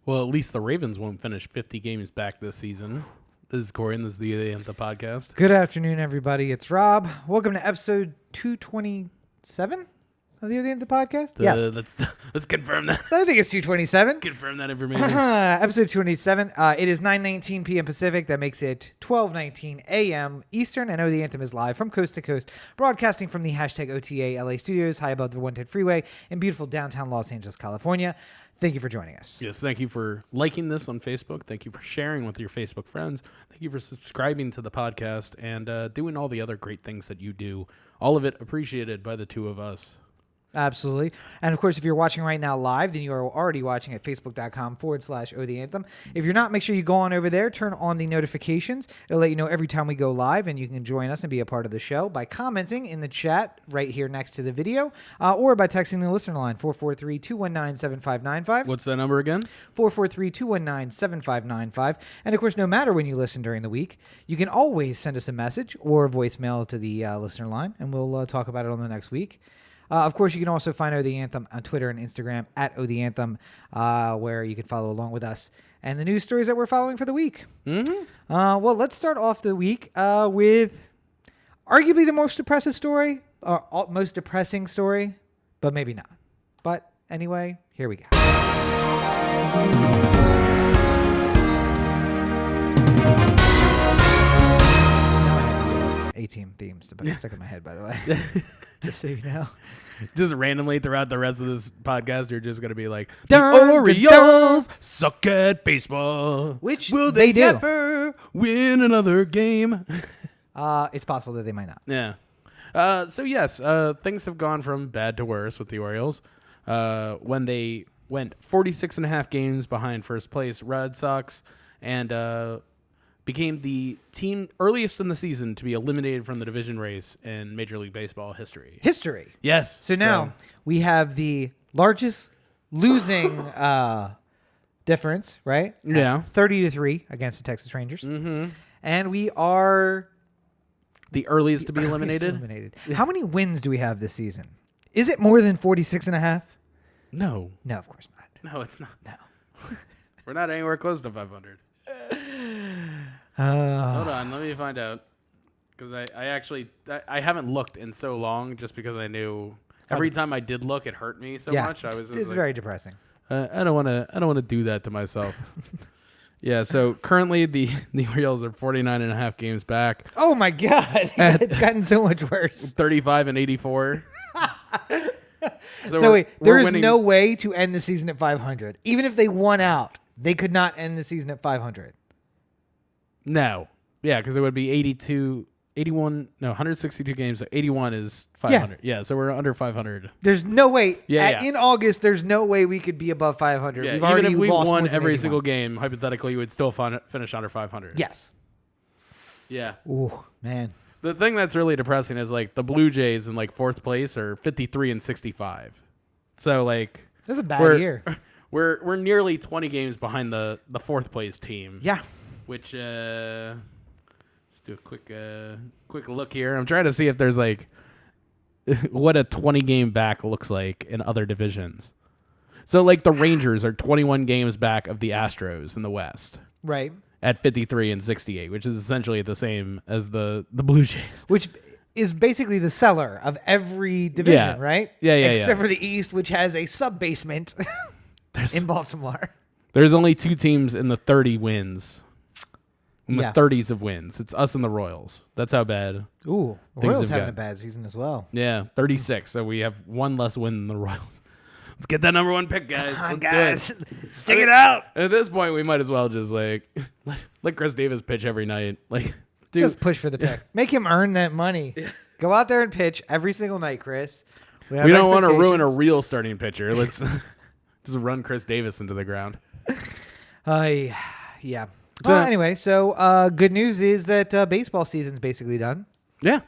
Well, at least the Ravens won't finish 50 games back this season. This is Corey, and this is the Anthem podcast. Good afternoon, everybody. It's Rob. Welcome to episode 227 of the Anthem podcast. Yes. Let's confirm that. I think it's 227. Confirm that information. Episode 227. It is 9:19 p.m. Pacific. That makes it 12:19 a.m. Eastern. I know the Anthem is live from coast to coast, broadcasting from the hashtag OTA LA studios, high above the 110 freeway in beautiful downtown Los Angeles, California. Thank you for joining us. Yes, thank you for liking this on Facebook. Thank you for sharing with your Facebook friends. Thank you for subscribing to the podcast and doing all the other great things that you do. All of it appreciated by the two of us. Absolutely. And of course, if you're watching right now live, then you are already watching at facebook.com/O The Anthem. If you're not, make sure you go on over there, turn on the notifications. It'll let you know every time we go live, and you can join us and be a part of the show by commenting in the chat right here next to the video, or by texting the listener line, 443-219-7595. What's that number again? 443-219-7595. And of course, no matter when you listen during the week, you can always send us a message or a voicemail to the listener line, and we'll talk about it on the next week. Of course, you can also find O The Anthem on Twitter and Instagram at O The Anthem, where you can follow along with us and the news stories that we're following for the week. Mm-hmm. Well, let's start off the week with arguably the most depressive story, or most depressing story, but maybe not. But anyway, here we go. A-team themes to stick in my head, by the way. Just so you know. Just randomly throughout the rest of this podcast, you're just going to be like, Dun, the Orioles suck at baseball. Which will they do. ever win another game? It's possible that they might not. Yeah. So, yes, things have gone from bad to worse with the Orioles. When they went 46.5 games behind first place Red Sox and became the team earliest in the season to be eliminated from the division race in Major League Baseball history. Yes. So now we have the largest losing difference, right? Yeah. 30-3 against the Texas Rangers. Mm-hmm. And we are the earliest to be eliminated. How many wins do we have this season? Is it more than 46.5? No. No, of course not. No, it's not. No. We're not anywhere close to 500. Hold on, let me find out. Because I haven't looked in so long just because I knew every time I did look, it hurt me so much. It's very depressing. I don't want to do that to myself. Yeah, so currently the Orioles are 49.5 games back. Oh my God. It's gotten so much worse. 35-84. So wait, there is no way to end the season at 500. Even if they won out, they could not end the season at 500. No. Yeah, because it would be 162 games. So 81 is 500. Yeah, so we're under 500. There's no way. Yeah. In August, there's no way we could be above 500. Yeah, We've even already if we lost won more than every 81. single game, hypothetically, we would still finish under 500. Yes. Yeah. Ooh, man. The thing that's really depressing is like the Blue Jays in like fourth place are 53-65. So like That's a bad year. We're nearly 20 games behind the fourth place team. Yeah. Which let's do a quick look here. I'm trying to see if there's like what a 20 game back looks like in other divisions. So like the Rangers are 21 games back of the Astros in the West. Right. At 53-68, which is essentially the same as the Blue Jays. Which is basically the cellar of every division, right? Yeah. Except for the East, which has a sub-basement in Baltimore. There's only two teams in the 30 wins. In the Yeah. 30s of wins. It's us and the Royals. That's how bad. Ooh, the Things Royals have having got. a bad season as well. Yeah, 36. So we have one less win than the Royals. Let's get that number one pick, guys. Come on, Let's do guys. Stick it out. At this point, we might as well just like let Chris Davis pitch every night. Like, dude, Just push for the pick. Make him earn that money. Go out there and pitch every single night, Chris. we don't want to ruin a real starting pitcher. Let's just run Chris Davis into the ground. Yeah. Anyway, so good news is that baseball season's basically done. Yeah.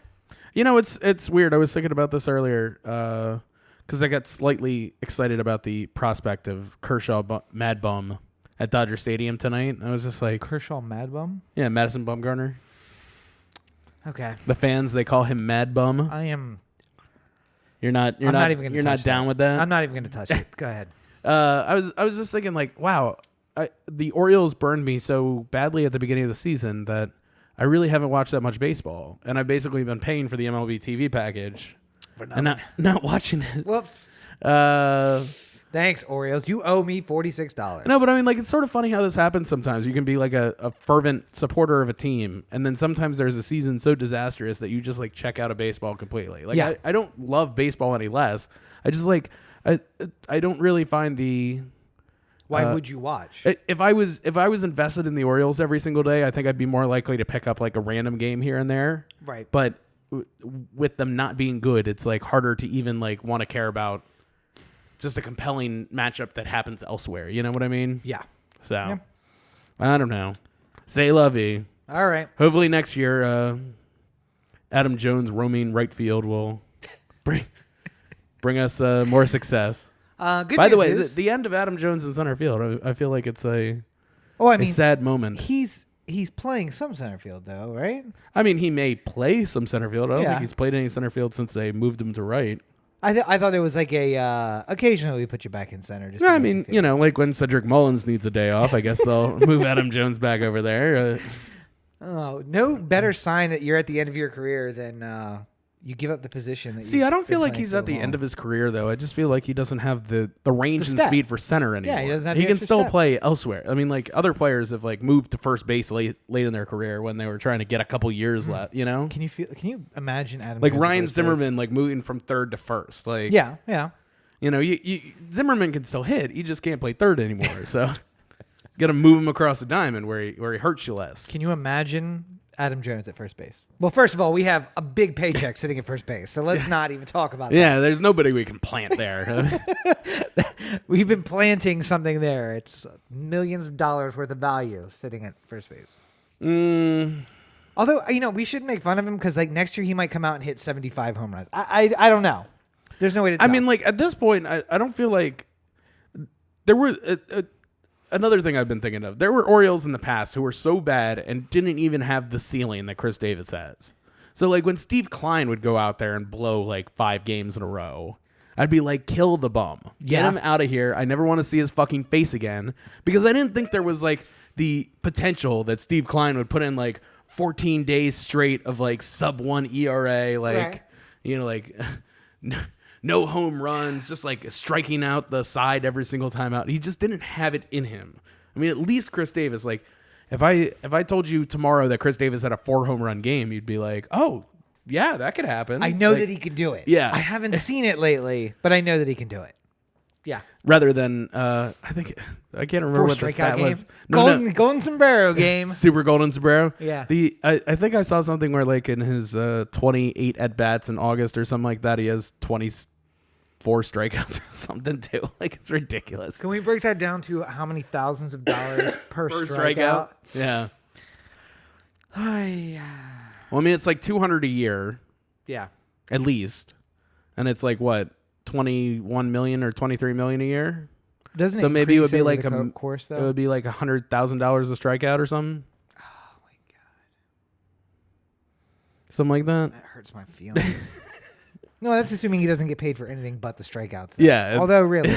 You know, it's weird. I was thinking about this earlier because I got slightly excited about the prospect of Kershaw Mad Bum at Dodger Stadium tonight. I was just like... Kershaw Mad Bum? Yeah, Madison Bumgarner. Okay. The fans, they call him Mad Bum. I am... You're not even gonna down with that? I'm not even going to touch it. Go ahead. I was just thinking like, wow, the Orioles burned me so badly at the beginning of the season that I really haven't watched that much baseball, and I've basically been paying for the MLB TV package and not watching it. Whoops. Thanks, Orioles. You owe me $46. No, but I mean, like, it's sort of funny how this happens sometimes. You can be like a fervent supporter of a team, and then sometimes there's a season so disastrous that you just like check out of baseball completely. Like, Yeah. I don't love baseball any less. I just like I don't really find the. Why would you watch? If I was invested in the Orioles every single day, I think I'd be more likely to pick up like a random game here and there. Right. But with them not being good, it's like harder to even like want to care about just a compelling matchup that happens elsewhere. You know what I mean? Yeah. So Yeah. I don't know. Say lovey. All right. Hopefully next year, Adam Jones roaming right field will bring us more success. Good By the news way, is, the end of Adam Jones in center field, I feel like it's a I sad moment. he's playing some center field though, right? I mean, he may play some center field. I don't Yeah. think he's played any center field since they moved him to right. I thought it was like a occasionally we put you back in center. Just I to make mean, you feel you know, like when Cedric Mullins needs a day off, I guess they'll move Adam Jones back over there. Oh, no better sign that you're at the end of your career than you give up the position. That See, I don't feel like he's at the end of his career, though. I just feel like he doesn't have the range and step. speed for center anymore. Yeah, he doesn't have He the can extra still step. play elsewhere. I mean, like other players have like moved to first base late in their career when they were trying to get a couple years left. You know, Can you imagine Adam? like Jones at Ryan first base? Zimmerman, like moving from third to first. Like, Yeah, yeah. you know, Zimmerman can still hit. He just can't play third anymore. So, got to move him across the diamond where he hurts you less. Can you imagine Adam Jones at first base? Well, first of all, we have a big paycheck sitting at first base, so let's not even talk about Yeah, there's nobody we can plant there. that. We've been planting something there. It's millions of dollars worth of value sitting at first base. Although, you know, we shouldn't make fun of him because like next year he might come out and hit 75 home runs. I don't know. There's no way to tell. I mean, like at this point, I don't feel like there were another thing I've been thinking of. There were Orioles in the past who were so bad and didn't even have the ceiling that Chris Davis has. So like when Steve Klein would go out there and blow like 5 games in a row, I'd be like, kill the bum. Get him out of here. I never want to see his fucking face again. Because I didn't think there was like the potential that Steve Klein would put in like 14 days straight of like sub-1 ERA, like, Right. you know, like no home runs, just like striking out the side every single time out. He just didn't have it in him. I mean, at least Chris Davis, like if I told you tomorrow that Chris Davis had a 4 home run game, you'd be like, oh, yeah, that could happen. I know like, that he could do it. Yeah. I haven't seen it lately, but I know that he can do it. Yeah. rather than I think I can't remember 4 what the strikeout stat game. was. No. Golden sombrero game. Super Golden Sombrero. Yeah. I think I saw something where like in his 28 at bats in August or something like that, he has 24 strikeouts or something too. Like it's ridiculous. Can we break that down to how many thousands of dollars per First strikeout? Yeah. Yeah. Well, I mean, it's like 200 a year Yeah. at least, and it's like what 21 million or 23 million a year. Doesn't So it maybe it would increase be over like the a course though? it would be like $100,000 a strikeout or something. Oh my god, Something like that. that hurts my feelings. No, that's assuming he doesn't get paid for anything but the strikeouts. though. Yeah. Although really,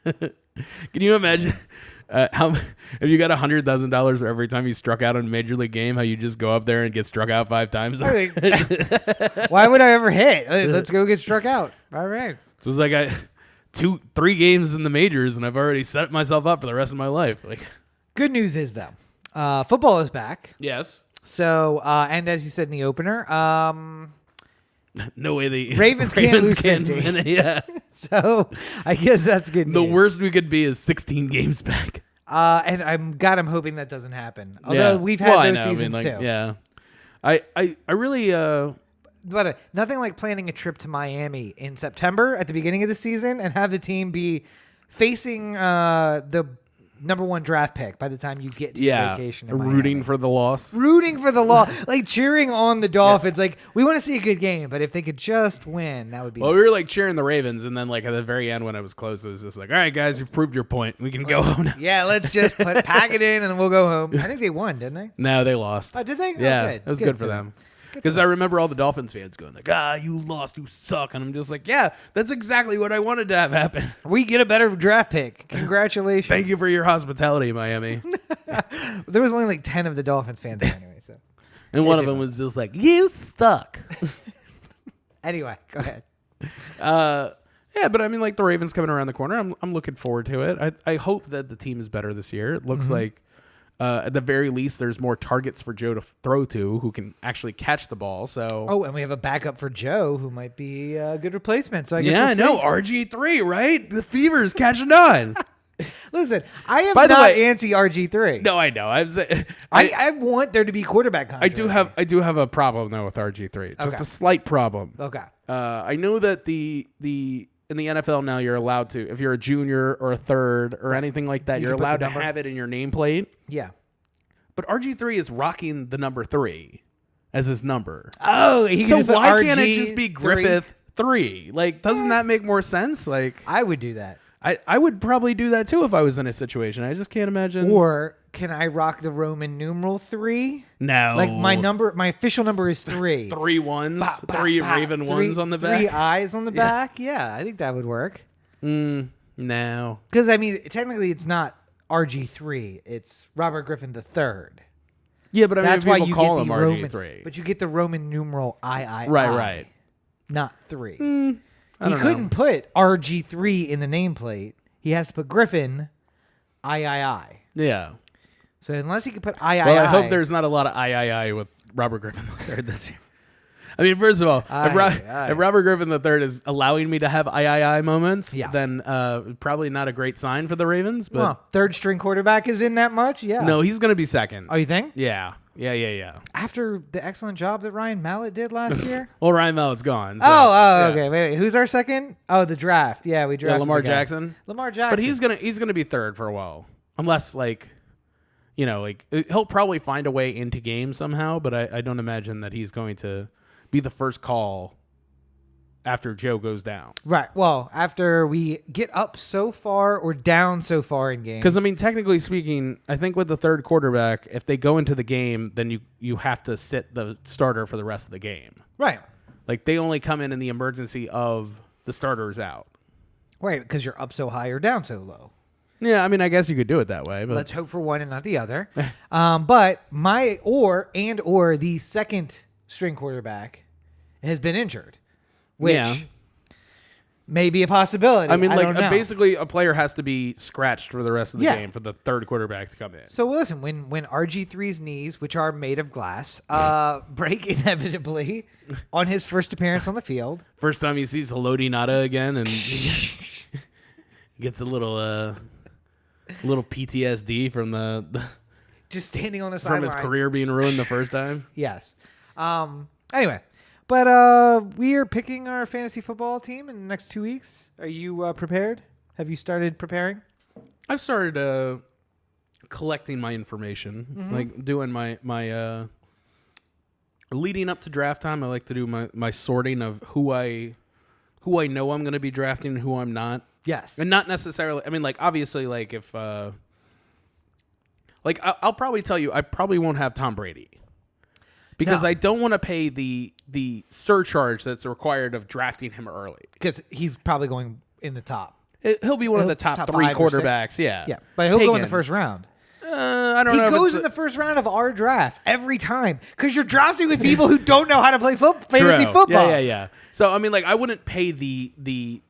Can you imagine how if you got $100,000 for every time you struck out in a major league game, how you just go up there and get struck out 5 times? I think- why would I ever hit? Let's go get struck out. All right. So it's like I 3 games in the majors and I've already set myself up for the rest of my life. Like, Good news is though, football is back. yes, So, and as you said in the opener, no way the Ravens can't lose can 50. win it. Yeah, so I guess that's good news. the worst we could be is 16 games back. And I'm hoping that doesn't happen. Although we've had I those know, I mean, seasons like, too. Yeah, I really But nothing like planning a trip to Miami in September at the beginning of the season and have the team be facing the number 1 draft pick by the time you get to your vacation. In rooting Miami. for the loss. Rooting for the law, like cheering on the Dolphins. Like we want to see a good game, but if they could just win, that would be. Well, we were like cheering the Ravens, and then like at the very end when it was close, it was just like, all right, guys, you've proved your point. We can go home now. Yeah, let's just pack it in and we'll go home. I think they won, didn't they? No, they lost. Oh, did they? Yeah, Oh, good. it was good for them. Because I remember all the Dolphins fans going like, you lost, you suck. And I'm just like, yeah, that's exactly what I wanted to have happen. We get a better draft pick. Congratulations. Thank you for your hospitality, Miami. There was only like 10 of the Dolphins fans there anyway. So. And one of them was just like, you suck. Anyway, go ahead. Yeah, but I mean, like the Ravens coming around the corner, I'm looking forward to it. I hope that the team is better this year. It looks like at the very least there's more targets for Joe to throw to who can actually catch the ball. So and we have a backup for Joe who might be a good replacement. So I guess we'll RG3, right? The fever is catching on. Listen, I am By the not way, anti RG3. No, I know. I want there to be quarterback controversy. I do have a problem though with RG3. Just a slight problem. Okay. I know that the in the NFL now you're allowed to, if you're a junior or a third or anything like that, you're allowed to have it in your nameplate. Yeah. But RG3 is rocking the number 3 as his number. Oh, so why can't it just be Griffith 3? Like, doesn't that make more sense? Like, I would do that. I would probably do that too if I was in a situation. I just can't imagine. Or can I rock the Roman numeral 3? No. Like my official number is 3. 3 ones, 3 Raven ones on the back. 3 eyes on the back. Yeah, I think that would work. No. Because, I mean, technically it's not RG3. It's Robert Griffin III. Yeah, but I mean, that's why you call get him the RG3. Roman, but you get the Roman numeral III. Right. Not 3. He couldn't put RG3 in the nameplate. He has to put Griffin III. Yeah. So unless he can put III. Well, I hope there's not a lot of III with Robert Griffin III this year. I mean, first of all, if Robert Griffin III is allowing me to have III moments, then probably not a great sign for the Ravens. But third string quarterback is in that much? Yeah. No, he's going to be second. Oh, you think? Yeah. After the excellent job that Ryan Mallett did last year? Well, Ryan Mallett's gone. So, okay. Wait. Who's our second? Oh, the draft. Yeah, we drafted Lamar Jackson. Lamar Jackson. But he's gonna be third for a while, unless he'll probably find a way into games somehow. But I don't imagine that he's going to be the first call after Joe goes down. Right. Well, after we get up so far or down so far in games. Because, I mean, technically speaking, I think with the third quarterback, if they go into the game, then you have to sit the starter for the rest of the game. Right. Like, they only come in the emergency of the starters out. Right, because you're up so high or down so low. Yeah, I mean, I guess you could do it that way. But let's hope for one and not the other. But the second string quarterback has been injured. Which may be a possibility. I mean, basically a player has to be scratched for the rest of the game for the third quarterback to come in. So listen, when RG3's knees, which are made of glass, break inevitably on his first appearance on the field. First time he sees Haloti Nada again and he gets a little PTSD from the just standing on the sidelines. from his career being ruined the first time. Yes. Anyway. But we are picking our fantasy football team in the next 2 weeks. Are you prepared? Have you started preparing? I've started collecting my information, like doing my leading up to draft time. I like to do my sorting of who I know I'm going to be drafting and who I'm not. Yes, and not necessarily. I mean, like obviously, like if I'll probably tell you, I probably won't have Tom Brady. Because I don't want to pay the surcharge that's required of drafting him early. Because he's probably going in the top. He'll be one of the top 3 quarterbacks. Yeah, but he'll go in the first round. I don't know. He goes in the first round of our draft every time because you're drafting with people who don't know how to play fantasy football. Yeah. So I mean, like, I wouldn't pay the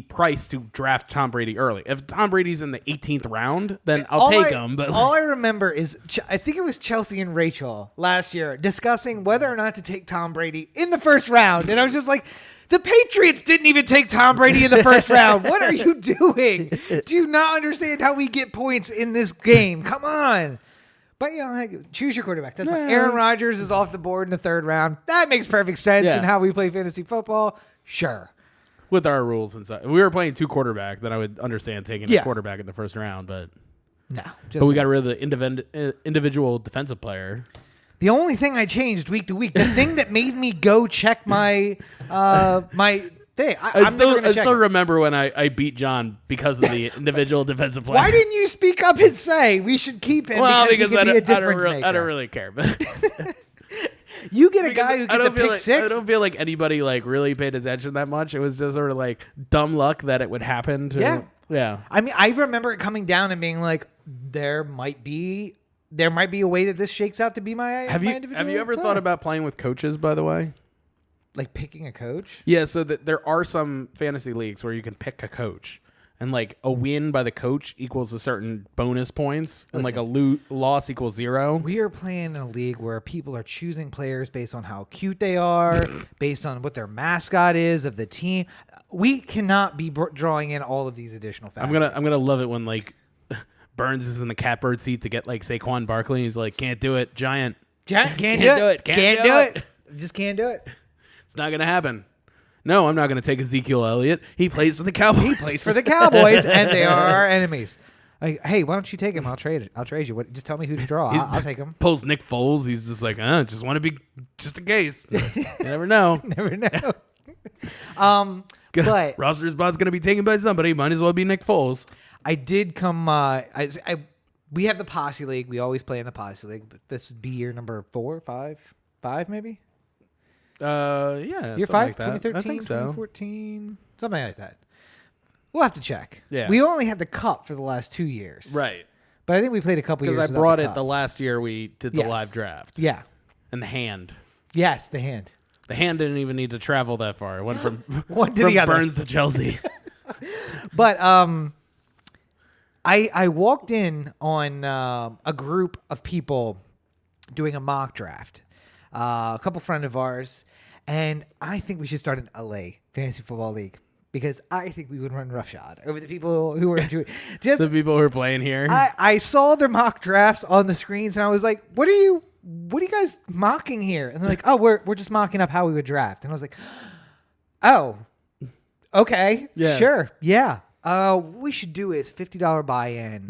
price to draft Tom Brady early. If Tom Brady's in the 18th round, then I'll take him. But all I remember is I think it was Chelsea and Rachel last year discussing whether or not to take Tom Brady in the first round. And I was just like, the Patriots didn't even take Tom Brady in the first round. What are you doing? Do you not understand how we get points in this game? Come on. But, choose your quarterback. That's fine. Aaron Rodgers is off the board in the third round. That makes perfect sense in how we play fantasy football. Sure. With our rules and stuff. If we were playing 2 quarterback, then I would understand taking a quarterback in the first round. But we got rid of the individual defensive player. The only thing I changed week to week, the thing that made me go check my my thing. I still remember when I beat John because of the individual defensive player. Why didn't you speak up and say we should keep him? Well, because he could be a difference maker. I don't really care. But You get a guy who gets a pick six. I don't feel like anybody like really paid attention that much. It was just sort of like dumb luck that it would happen. Yeah. I mean, I remember it coming down and being like, there might be a way that this shakes out to be my Have you ever thought about playing with coaches, by the way? Like picking a coach? Yeah, so that there are some fantasy leagues where you can pick a coach. And like a win by the coach equals a certain bonus points, and like a loss equals 0. We are playing in a league where people are choosing players based on how cute they are, based on what their mascot is of the team. We cannot be drawing in all of these additional factors. I'm gonna love it when like Burns is in the catbird seat to get like Saquon Barkley. And he's like, can't do it, Giant. Can't do it. Can't do it. Just can't do it. It's not gonna happen. No, I'm not going to take Ezekiel Elliott. He plays for the Cowboys. He plays for the Cowboys, and they are our enemies. Like, hey, why don't you take him? I'll trade you. Just tell me who to draw. I'll take him. Pulls Nick Foles. He's just like, just want to be just in case. You never know. Never know. But roster spot's going to be taken by somebody. Might as well be Nick Foles. I did come. We have the Posse League. We always play in the Posse League. But this would be year number 4, 5 maybe. Yeah. Year 5, like 2013, I think so. 2014, something like that. We'll have to check. Yeah. We only had the cup for the last 2 years. Right. But I think we played a couple years. Because I brought it the last year we did the live draft. Yeah. And the hand. Yes, the hand. The hand didn't even need to travel that far. It went from, One to the other. Burns to Chelsea. But I walked in on a group of people doing a mock draft. A couple friends of ours, and I think we should start an LA Fantasy Football League because I think we would run roughshod over the people who are into it. Just the people who are playing here. I saw their mock drafts on the screens, and I was like, "What are you guys mocking here?" And they're like, "Oh, we're just mocking up how we would draft." And I was like, "Oh, okay, sure, yeah." We should do is $50 buy-in.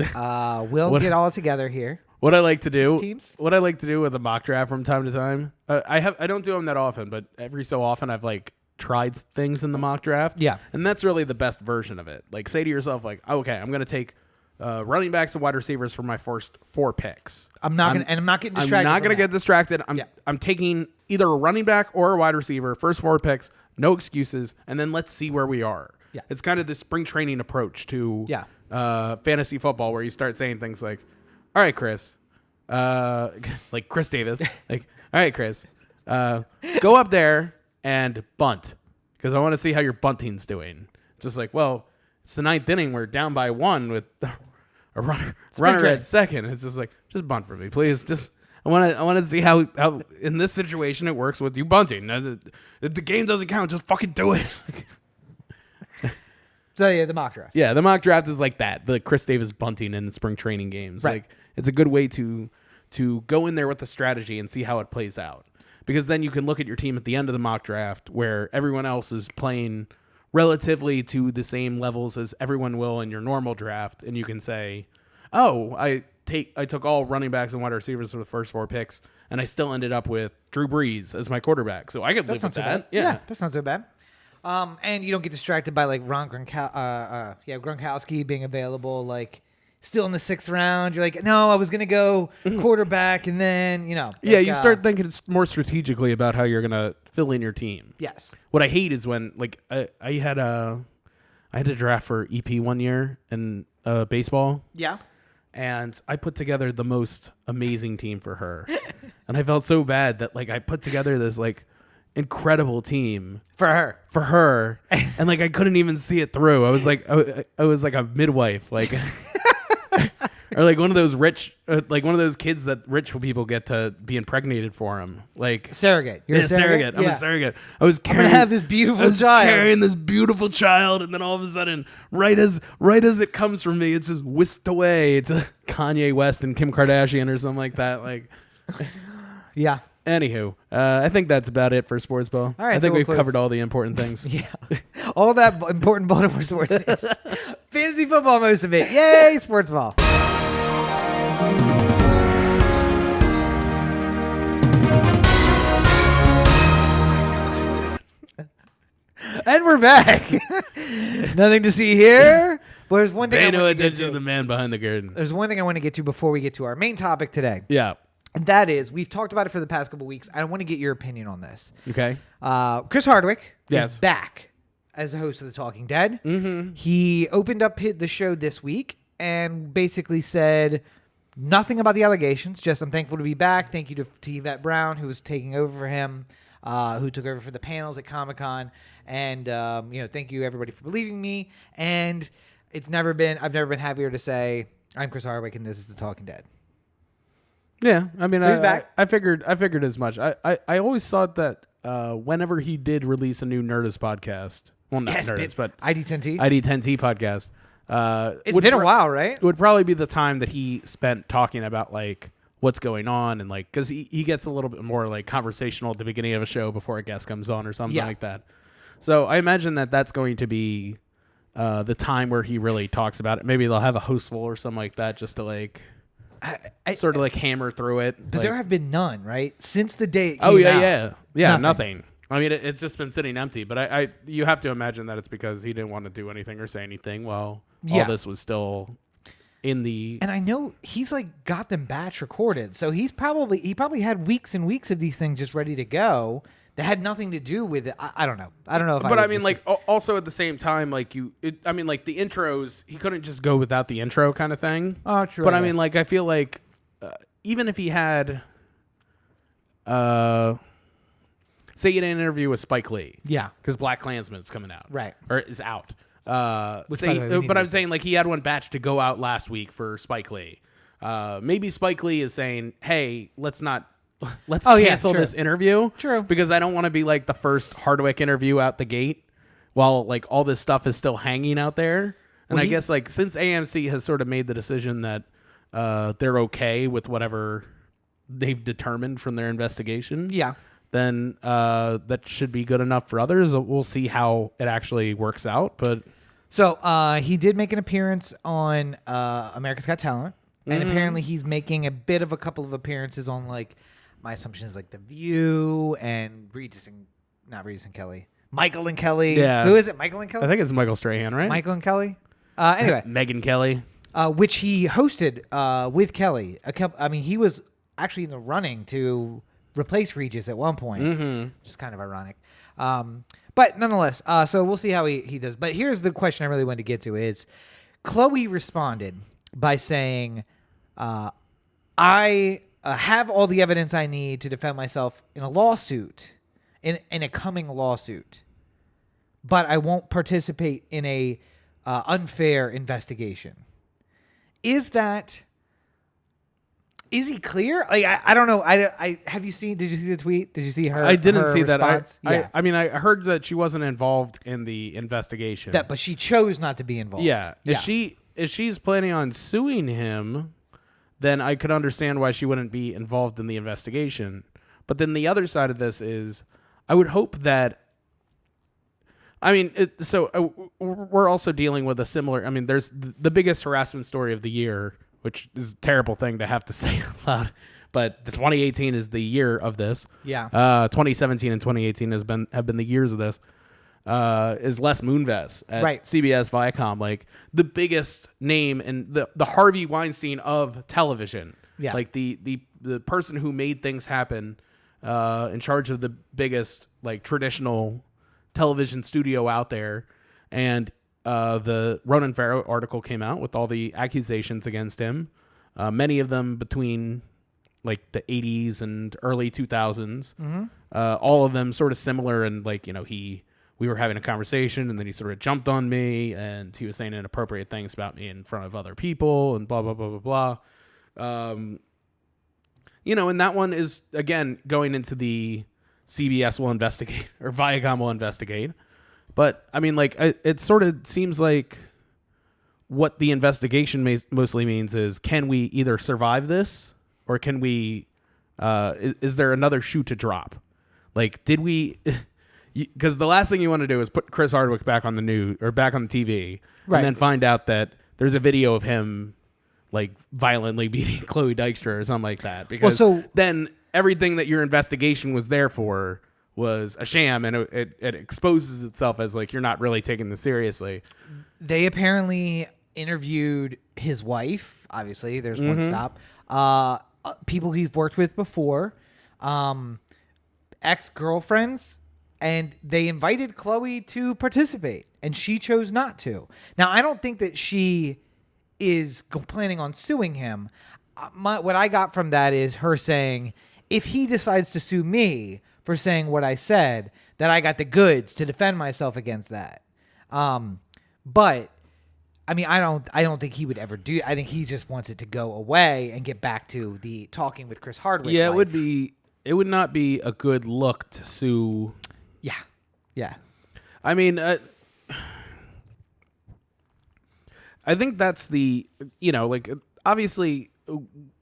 We'll get all together here. What I like to do, 6 teams? What I like to do with a mock draft from time to time, I don't do them that often, but every so often I've like tried things in the mock draft. Yeah, and that's really the best version of it. Like say to yourself, like, okay, I'm gonna take running backs and wide receivers for my first 4 picks. I'm not getting distracted. I'm not gonna get distracted. I'm taking either a running back or a wide receiver. First 4 picks, no excuses, and then let's see where we are. Yeah, it's kind of the spring training approach to fantasy football, where you start saying things like, all right, Chris, like Chris Davis, like, all right, Chris, go up there and bunt because I want to see how your bunting's doing. Just like, well, it's the 9th inning. We're down by 1 with a runner at second. It's just like, just bunt for me, please. Just I want to see how in this situation it works with you bunting. If the game doesn't count, just fucking do it. So yeah, the mock draft. Yeah, the mock draft is like that. The Chris Davis bunting in spring training games. Right. Like it's a good way to go in there with the strategy and see how it plays out. Because then you can look at your team at the end of the mock draft where everyone else is playing relatively to the same levels as everyone will in your normal draft, and you can say, "Oh, I took all running backs and wide receivers for the first 4 picks, and I still ended up with Drew Brees as my quarterback, so I could live with that." Yeah, that's not so bad. And you don't get distracted by like Gronkowski being available, like still in the 6th round. You're like, no, I was gonna go quarterback, and then you start thinking more strategically about how you're gonna fill in your team. Yes. What I hate is when like I had a draft for EP one year in baseball. Yeah. And I put together the most amazing team for her, and I felt so bad that like I put together this like incredible team for her, and like I couldn't even see it through. I was like a midwife, like or like one of those rich like one of those kids that rich people get to be impregnated for them, like surrogate. You're a surrogate. I'm a surrogate. I was gonna have this beautiful child, carrying this beautiful child, and then all of a sudden right as it comes from me, it's just whisked away. It's a Kanye West and Kim Kardashian or something like that, like yeah. Anywho, I think that's about it for sports ball. All right, I think we've covered all the important things. Yeah, all that important Baltimore sports is. Fantasy football, most of it. Yay, sports ball. And we're back. Nothing to see here. But there's one thing Pay no attention to the man behind the curtain. There's one thing I want to get to before we get to our main topic today. Yeah. And that is, we've talked about it for the past couple weeks. I want to get your opinion on this. Okay. Chris Hardwick Yes. is back as the host of The Talking Dead. Mm-hmm. He opened up the show this week and basically said nothing about the allegations. Just, I'm thankful to be back. Thank you to Yvette Brown, who was taking over for him, who took over for the panels at Comic-Con. And, thank you, everybody, for believing me. And I've never been happier to say, I'm Chris Hardwick, and this is The Talking Dead. Yeah, I mean, So he's back. I figured as much. I always thought that whenever he did release a new Nerdist podcast, well, not Nerdist, but ID10T. ID10T podcast, It's been a while, right? It would probably be the time that he spent talking about like what's going on and like because he gets a little bit more like conversational at the beginning of a show before a guest comes on or something like that. So I imagine that that's going to be the time where he really talks about it. Maybe they'll have a hostful or something like that just to like. Sort of like hammer through it. But like, there have been none, right? Since the day it came out. Yeah, nothing. I mean, it's just been sitting empty. But you have to imagine that it's because he didn't want to do anything or say anything while all this was still in the... And I know he's like got them batch recorded. So he probably had weeks and weeks of these things just ready to go that had nothing to do with it. I don't know. I don't know if But I mean, like, also at the same time, like, the intros, he couldn't just go without the intro kind of thing. Oh, true. But I mean, like, I feel like even if he had, say he had an interview with Spike Lee. Yeah. Because Black Klansman's coming out. Right. Or is out. Which, by the way, but I'm saying, like, he had one batch to go out last week for Spike Lee. Maybe Spike Lee is saying, hey, let's cancel this interview. True. Because I don't want to be like the first Hardwick interview out the gate while like all this stuff is still hanging out there. And I guess like since AMC has sort of made the decision that they're okay with whatever they've determined from their investigation. Yeah. Then that should be good enough for others. We'll see how it actually works out. But so he did make an appearance on America's Got Talent. And apparently he's making a bit of a couple of appearances on like my assumption is like The View and Michael and Kelly. Yeah. Who is it? Michael and Kelly? I think it's Michael Strahan, right? Michael and Kelly. Anyway. Megyn Kelly. Which he hosted with Kelly. He was actually in the running to replace Regis at one point. Mm-hmm. Which is kind of ironic. But nonetheless, so we'll see how he does. But here's the question I really wanted to get to is Chloe responded by saying, I have all the evidence I need to defend myself in a lawsuit, in a coming lawsuit, but I won't participate in a unfair investigation. Is he clear? Like I don't know. Did you see the tweet? Did you see her? I didn't see response? that. I mean, I heard that she wasn't involved in the investigation. But she chose not to be involved. Yeah. If she's planning on suing him, then I could understand why she wouldn't be involved in the investigation. But then the other side of this is, I would hope that. I mean, we're also dealing with a similar. I mean, there's the biggest harassment story of the year, which is a terrible thing to have to say out loud. But 2018 is the year of this. Yeah. 2017 and 2018 have been the years of this. Is Les Moonves at CBS Viacom, like the biggest name and the Harvey Weinstein of television. Yeah. Like the person who made things happen, in charge of the biggest like traditional television studio out there. And the Ronan Farrow article came out with all the accusations against him, many of them between like the 80s and early 2000s. Mm-hmm. All of them sort of similar, and like, we were having a conversation and then he sort of jumped on me and he was saying inappropriate things about me in front of other people and blah, blah, blah, blah, blah. And that one is, again, going into the CBS will investigate or Viacom will investigate. But, I mean, like, it sort of seems like what the investigation mostly means is, can we either survive this or can we, is there another shoe to drop? Like, did we... Because the last thing you want to do is put Chris Hardwick back on the news or back on the TV, and then find out that there's a video of him like violently beating Chloe Dykstra or something like that. Because then everything that your investigation was there for was a sham, and it exposes itself as like you're not really taking this seriously. They apparently interviewed his wife. Obviously, there's one stop. people he's worked with before, ex-girlfriends, and they invited Chloe to participate, and she chose not to. Now, I don't think that she is planning on suing him. What I got from that is her saying, if he decides to sue me for saying what I said, that I got the goods to defend myself against that. But I mean, I don't think he would ever do. I think he just wants it to go away and get back to the talking with Chris Hardwick. Yeah, life. it would not be a good look to sue. Yeah. I mean, I think that's the, like, obviously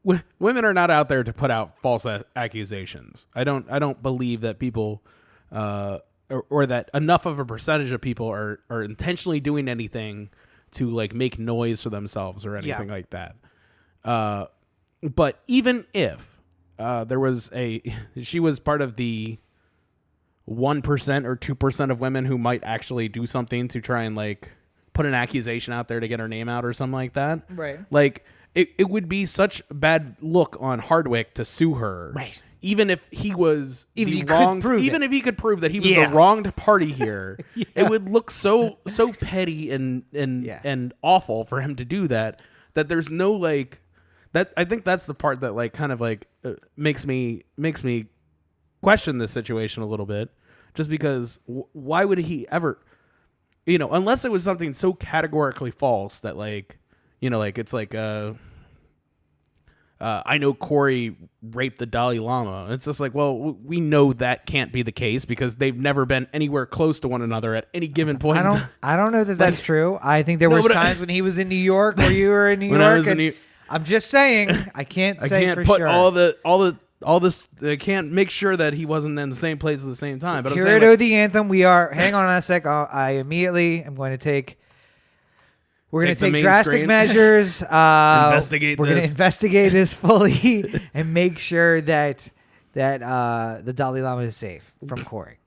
women are not out there to put out false accusations. I don't believe that people, or that enough of a percentage of people are intentionally doing anything to like make noise for themselves or anything like that. But even if there was she was part of the 1% or 2% of women who might actually do something to try and like put an accusation out there to get her name out or something like that. Right. Like it would be such a bad look on Hardwick to sue her. Right. Even if he was if he could prove that he was the wronged party here, it would look so petty and awful for him to do that. That there's no like that. I think that's the part that like kind of like makes me question this situation a little bit, just because why would he ever, unless it was something so categorically false that like, like it's like I know Corey raped the Dalai Lama. It's just like, well, we know that can't be the case because they've never been anywhere close to one another at any given point. I don't know that that's true. I think there was times when he was in New York or you were in New York. I'm just saying, I can't for put sure. all this. I can't make sure that he wasn't in the same place at the same time. But here I'm saying, at O The Anthem, we are. Hang on a sec. I immediately am going to take. We're going to take drastic measures. Investigate We're going to investigate this fully and make sure that the Dalai Lama is safe from Corey.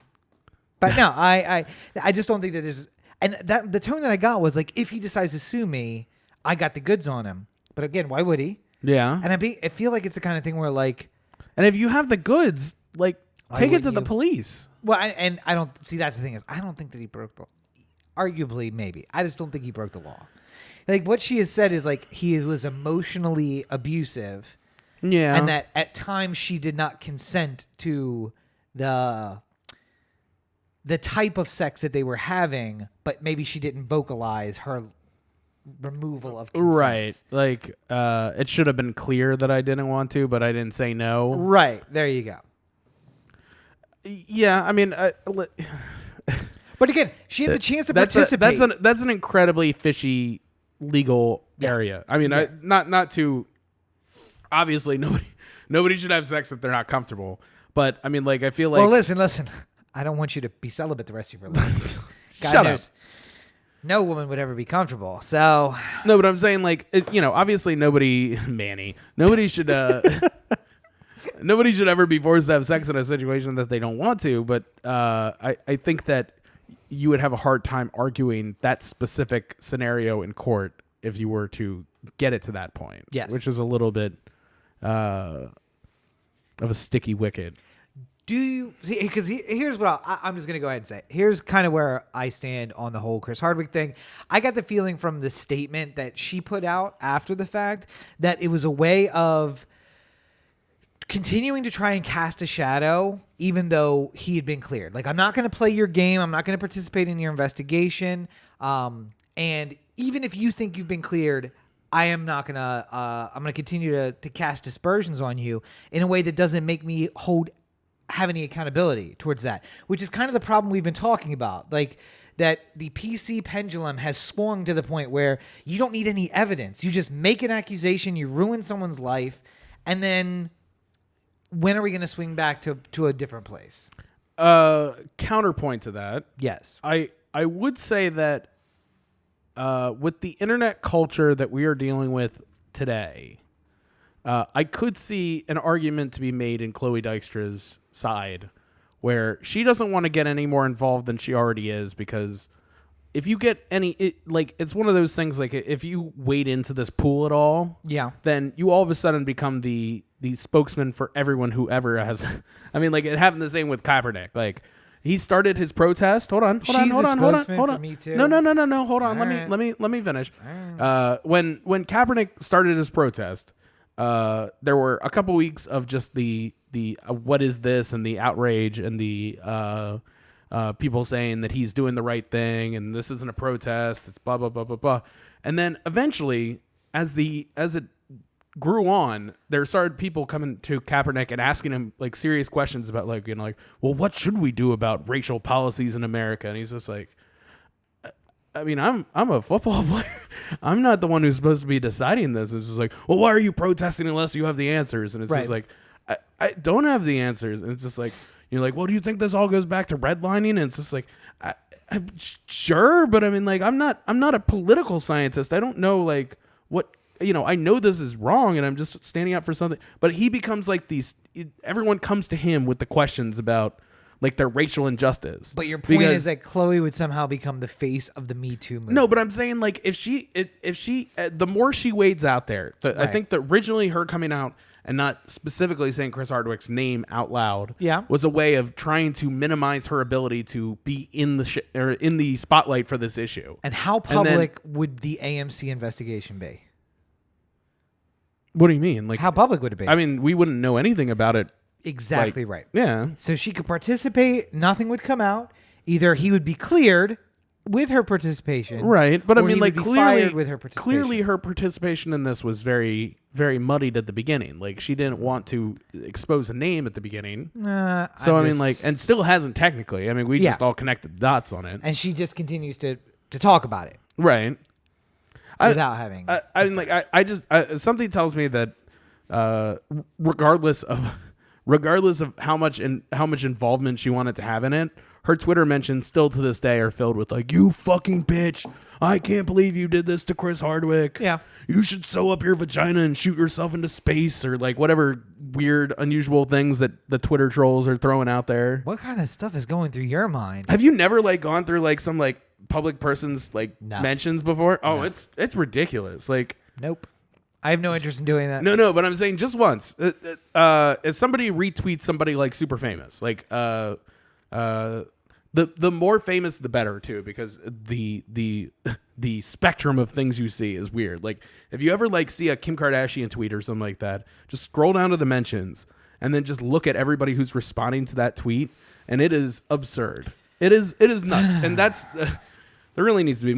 But no, I just don't think that there's. And that the tone that I got was like, if he decides to sue me, I got the goods on him. But again, why would he? Yeah. And I feel like it's the kind of thing where like. And if you have the goods, like take it to the police. Well, and I don't see that's the thing is I don't think that he broke the. Arguably, maybe. I just don't think he broke the law. Like what she has said is like he was emotionally abusive. Yeah. And that at times she did not consent to the type of sex that they were having, but maybe she didn't vocalize her removal of consent. Right. Like it should have been clear that I didn't want to, but I didn't say no. Right. There you go. Yeah, I mean but again, she had the chance to participate. That's an incredibly fishy legal area. I mean, not to obviously nobody should have sex if they're not comfortable. But I mean, like I feel like well, listen. I don't want you to be celibate the rest of your life. Shut up. No woman would ever be comfortable. So no, but I'm saying like obviously nobody should nobody should ever be forced to have sex in a situation that they don't want to. But I think that you would have a hard time arguing that specific scenario in court if you were to get it to that point. Yes. Which is a little bit of a sticky wicket. Do you see? Because here's what I'm just going to go ahead and say. Here's kind of where I stand on the whole Chris Hardwick thing. I got the feeling from the statement that she put out after the fact that it was a way of continuing to try and cast a shadow, even though he had been cleared. Like, I'm not going to play your game. I'm not going to participate in your investigation. And even if you think you've been cleared, I am not going to. I'm going to continue to cast dispersions on you in a way that doesn't make me have any accountability towards that, which is kind of the problem we've been talking about. Like that the PC pendulum has swung to the point where you don't need any evidence. You just make an accusation, you ruin someone's life, and then when are we going to swing back to a different place? Counterpoint to that. Yes. I would say that with the internet culture that we are dealing with today, I could see an argument to be made in Chloe Dykstra's side where she doesn't want to get any more involved than she already is, because if you get it's one of those things, like if you wade into this pool at all, yeah, then you all of a sudden become the the spokesman for everyone who ever has. I mean, like it happened the same with Kaepernick. Like he started his protest. Hold on. She's the spokesman for Me Too. No. Hold on. Let me finish. When Kaepernick started his protest, there were a couple weeks of just the what is this and the outrage and the people saying that he's doing the right thing and this isn't a protest. It's blah blah blah blah blah. And then eventually, as it grew on, there started people coming to Kaepernick and asking him like serious questions about like, you know, like, well, what should we do about racial policies in America? And he's just like, I mean, I'm a football player. I'm not the one who's supposed to be deciding this. It's just like, well, why are you protesting unless you have the answers? And it's just like, I don't have the answers. And it's just like, you're like, well, do you think this all goes back to redlining? And it's just like, I'm sure, but I mean, like, I'm not a political scientist. I don't know like what. You know, I know this is wrong and I'm just standing up for something, but he becomes like everyone comes to him with the questions about like their racial injustice. But your point is that Chloe would somehow become the face of the Me Too movement. No, but I'm saying like if she, the more she wades out there, I think that originally her coming out and not specifically saying Chris Hardwick's name out loud was a way of trying to minimize her ability to be in the spotlight for this issue. And how public would the AMC investigation be? What do you mean? Like how public would it be? I mean, we wouldn't know anything about it. Exactly right. Yeah. So she could participate. Nothing would come out. Either he would be cleared with her participation, right? But I mean, like clearly, with her participation. Clearly, her participation in this was very, very muddied at the beginning. Like she didn't want to expose a name at the beginning. I mean, like, and still hasn't technically. I mean, we just all connected dots on it, and she just continues to talk about it, right? Without having. I mean, like, I just something tells me that regardless of how much involvement she wanted to have in it, her Twitter mentions still to this day are filled with like, you fucking bitch, I can't believe you did this to Chris Hardwick. Yeah, you should sew up your vagina and shoot yourself into space, or like whatever weird, unusual things that the Twitter trolls are throwing out there. What kind of stuff is going through your mind? Have you never like gone through like some like public person's like mentions before? Oh, no. It's ridiculous. Like, nope. I have no interest in doing that. No, but I'm saying just once. If somebody retweets somebody like super famous, like the more famous the better too, because the spectrum of things you see is weird. Like if you ever like see a Kim Kardashian tweet or something like that, just scroll down to the mentions and then just look at everybody who's responding to that tweet, and it is absurd. It is nuts, and that's. There really needs to be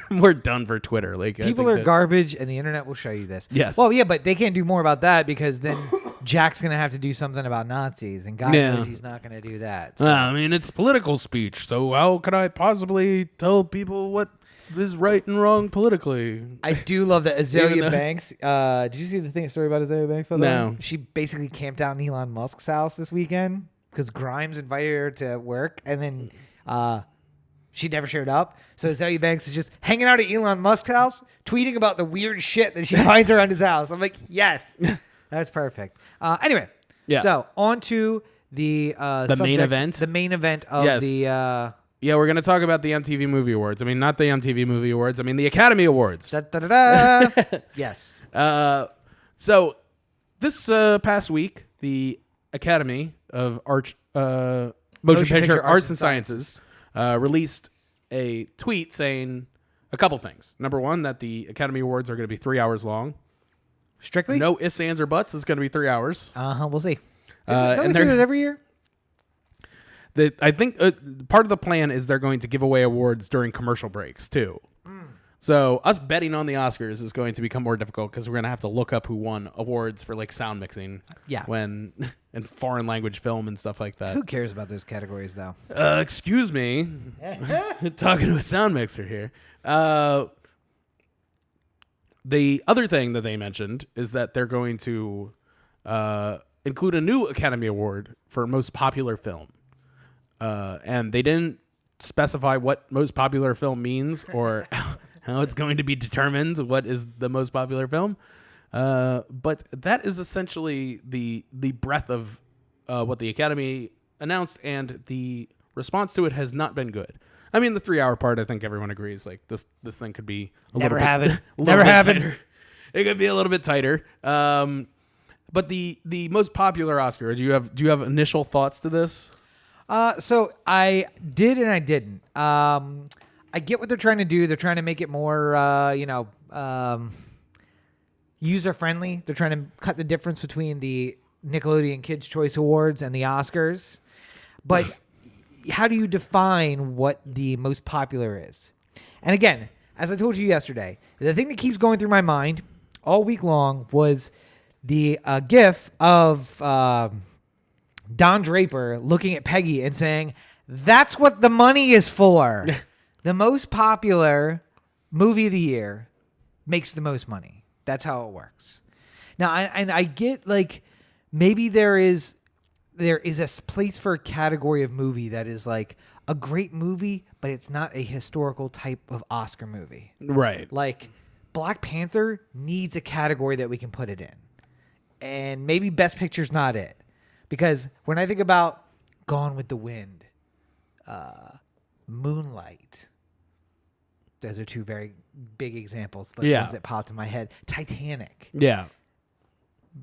more done for Twitter. Like people are garbage, and the internet will show you this. Yes. Well, yeah, but they can't do more about that because then Jack's gonna have to do something about Nazis, and God knows he's not gonna do that. So. I mean, it's political speech, so how could I possibly tell people what is right and wrong politically? I do love that Azalea Banks. Did you see the story about Azalea Banks? No. She basically camped out in Elon Musk's house this weekend because Grimes invited her to work, and then. She never showed up. So Azalea Banks is just hanging out at Elon Musk's house, tweeting about the weird shit that she finds around his house. I'm like, yes, that's perfect. Anyway, so on to the main event. The main event of the... yeah, we're going to talk about the MTV Movie Awards. I mean, not the MTV Movie Awards. I mean, the Academy Awards. Yes. So this past week, the Academy of Motion Picture Arts and Sciences released a tweet saying a couple things. Number one, that the Academy Awards are going to be 3 hours long. Strictly? No ifs, ands, or buts. It's going to be 3 hours. We'll see. Don't they do that every year? I think part of the plan is they're going to give away awards during commercial breaks, too. So us betting on the Oscars is going to become more difficult because we're going to have to look up who won awards for like sound mixing. Yeah. And foreign language film and stuff like that. Who cares about those categories though? Excuse me. Talking to a sound mixer here. The other thing that they mentioned is that they're going to include a new Academy Award for most popular film. And they didn't specify what most popular film means or how it's going to be determined what is the most popular film. But that is essentially the breadth of what the Academy announced, and the response to it has not been good. I mean, the 3 hour part, I think everyone agrees, like this thing could be Never little happened. bit tighter. It could be a little bit tighter. But the most popular Oscar. Do you have initial thoughts to this? So I did and I didn't. I get what they're trying to do. They're trying to make it more, user friendly. They're trying to cut the difference between the Nickelodeon Kids' Choice Awards and the Oscars. But how do you define what the most popular is? And again, as I told you yesterday, the thing that keeps going through my mind all week long was the GIF of Don Draper looking at Peggy and saying, "That's what the money is for." The most popular movie of the year makes the most money. That's how it works. Now, I get like maybe there is a place for a category of movie that is like a great movie, but it's not a historical type of Oscar movie. Right. Like Black Panther needs a category that we can put it in. And maybe Best Picture's not it. Because when I think about Gone with the Wind, Moonlight, those are two very big examples, but ones that popped in my head. Titanic. Yeah.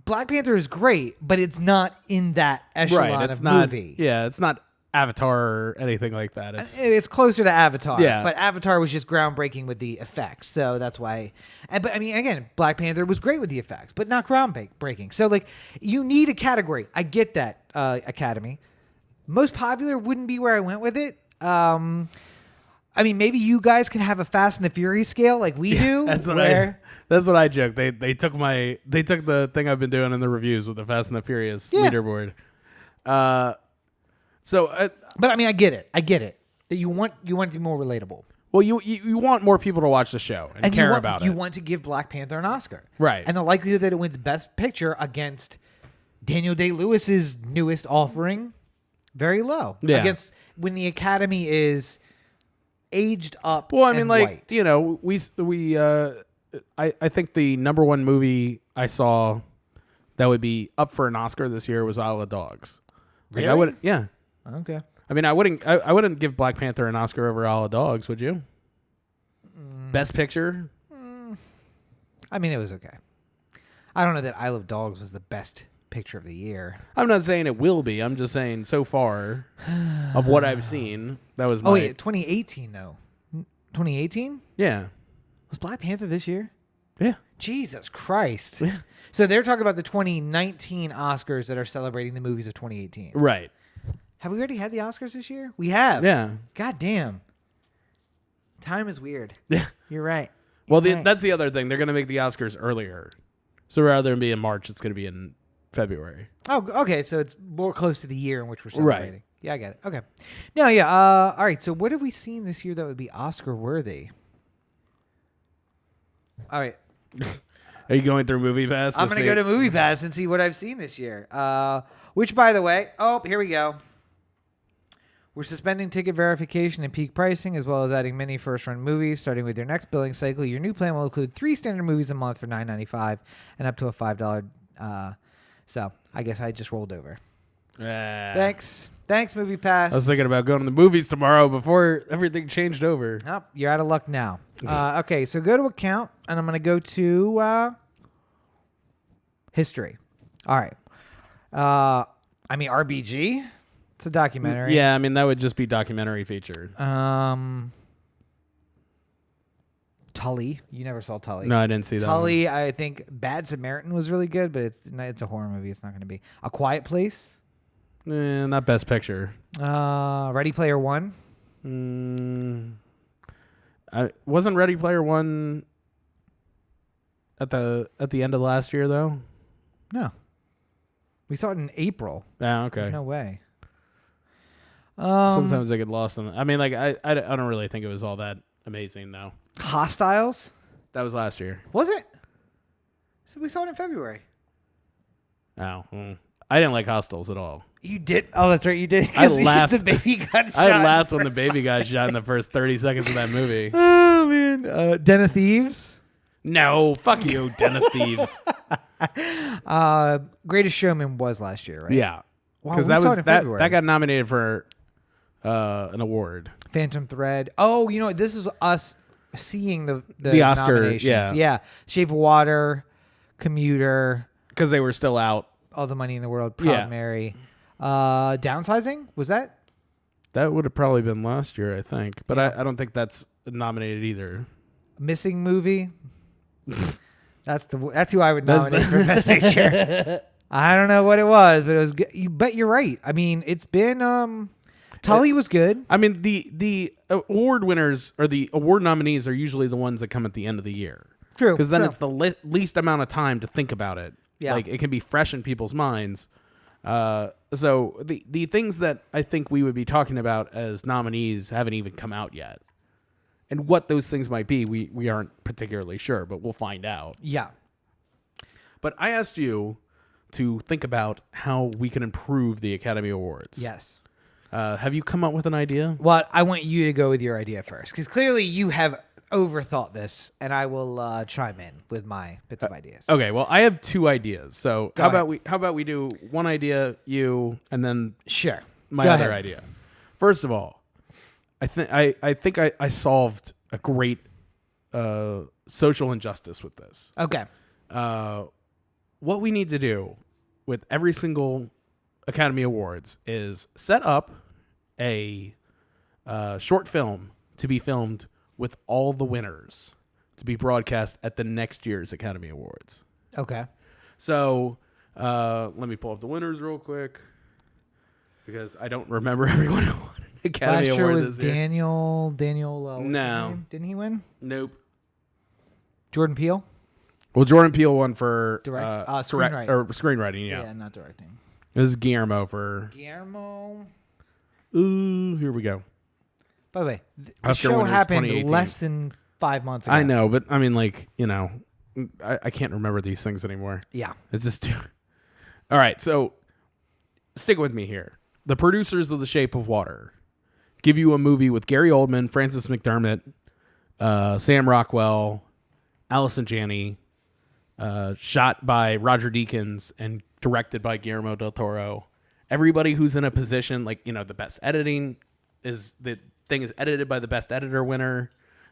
Black Panther is great, but it's not in that echelon of movie. Yeah, it's not Avatar or anything like that. It's closer to Avatar. Yeah. But Avatar was just groundbreaking with the effects, so that's why. But I mean, again, Black Panther was great with the effects, but not groundbreaking. So like, you need a category. I get that, Academy. Most popular wouldn't be where I went with it. I mean, maybe you guys can have a Fast and the Furious scale like we do. That's what I joked. They took the thing I've been doing in the reviews with the Fast and the Furious leaderboard. But I mean, I get it that you want it to be more relatable. Well, you want more people to watch the show and care about it. You want to give Black Panther an Oscar, right? And the likelihood that it wins Best Picture against Daniel Day-Lewis's newest offering, very low. Yeah. Against when the Academy is aged up. Well, I mean, like white. you know, I think the number one movie I saw that would be up for an Oscar this year was Isle of Dogs. Like, Really? Yeah. Okay. I mean, I wouldn't give Black Panther an Oscar over Isle of Dogs, would you? Best Picture? I mean, it was okay. I don't know that Isle of Dogs was the best picture of the year. I'm not saying it will be. I'm just saying so far of what I've seen, that was my... Oh, wait, 2018, though. 2018? Yeah. Was Black Panther this year? Yeah. Jesus Christ. Yeah. So they're talking about the 2019 Oscars that are celebrating the movies of 2018. Right. Have we already had the Oscars this year? We have. Yeah. God damn. Time is weird. Yeah. You're right. Well, that's the other thing. They're going to make the Oscars earlier. So rather than be in March, it's going to be in February. Oh, okay. So it's more close to the year in which we're celebrating. Right. Yeah, I get it. Okay. No, yeah. All right. So what have we seen this year that would be Oscar worthy? All right. Are you going through Movie Pass? I'm going to go to Movie Pass and see what I've seen this year. Which, by the way, here we go. We're suspending ticket verification and peak pricing, as well as adding many first-run movies. Starting with your next billing cycle, your new plan will include 3 standard movies a month for $9.95 and up to a $5. So I guess I just rolled over. Thanks, Movie Pass. I was thinking about going to the movies tomorrow before everything changed over. Nope, you're out of luck now. Okay, so go to account, and I'm going to go to history. All right. I mean, RBG. It's a documentary. Yeah, I mean, that would just be documentary featured. Tully. You never saw Tully. No, I didn't see that. Tully, I think Bad Samaritan was really good, but it's a horror movie. It's not going to be. A Quiet Place. Not Best Picture. Ready Player One. Wasn't Ready Player One at the end of last year, though? No. We saw it in April. Yeah, okay. There's no way. Sometimes I get lost in it. I mean, like, I don't really think it was all that amazing, though. Hostiles? That was last year. Was it? So we saw it in February. Oh. I didn't like Hostiles at all. You did? Oh, that's right. You did. I laughed. The baby got shot. I laughed when the baby got shot in the first 30 seconds of that movie. Oh, man. Den of Thieves? No. Fuck you, Den of Thieves. Greatest Showman was last year, right? Yeah. Wow, Because that got nominated for an award. Phantom Thread. Oh, you know, this is us seeing the Oscar, nominations. Yeah. Shape of Water, Commuter, because they were still out. All the Money in the World, Proud Mary. Downsizing? Was that? That would have probably been last year, I think. But I don't think that's nominated either. Missing Movie? That's who I would nominate for Best Picture. I don't know what it was, but it was good. But you're right. I mean, it's been... Tully was good. I mean, the award winners or the award nominees are usually the ones that come at the end of the year. True. Because then it's the least amount of time to think about it. Yeah. Like, it can be fresh in people's minds. So the things that I think we would be talking about as nominees haven't even come out yet. And what those things might be, we aren't particularly sure, but we'll find out. Yeah. But I asked you to think about how we can improve the Academy Awards. Yes. Have you come up with an idea? Well, I want you to go with your idea first, because clearly you have overthought this, and I will chime in with my bits of ideas. Okay, well, I have two ideas. So how ahead. about we do one idea, you, and then Sure. my Go other ahead. idea. First of all, I think I solved a great social injustice with this. Okay. What we need to do with every single Academy Awards is set up a short film to be filmed with all the winners to be broadcast at the next year's Academy Awards. Okay. So let me pull up the winners real quick because I don't remember everyone who won an Academy Last year Award was this year. Daniel. What's his No. name? Didn't he win? Nope. Jordan Peele. Well, Jordan Peele won for screenwriting. screenwriting. Yeah. Not directing. This is Guillermo for. Guillermo. Ooh, here we go. By the way, the Oscar show winners happened 2018. less than 5 months ago. I know, but I mean, like, you know, I can't remember these things anymore. Yeah. It's just too. All right, so stick with me here. The producers of The Shape of Water give you a movie with Gary Oldman, Frances McDermott, Sam Rockwell, Allison Janney, shot by Roger Deakins and directed by Guillermo del Toro. Everybody who's in a position, like, you know, the best editing the thing is edited by the best editor winner.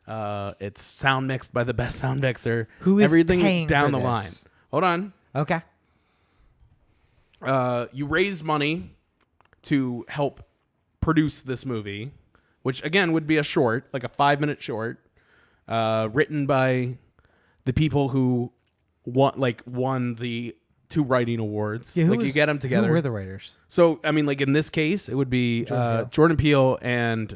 It's sound mixed by the best sound mixer. Who is everything paying down for the line. this? Hold on. Okay. You raise money to help produce this movie, which again would be a short, like a 5-minute short, written by the people who won the 2 writing awards. Yeah, like you get them together. Who were the writers? So I mean, like in this case, it would be Jordan Peele and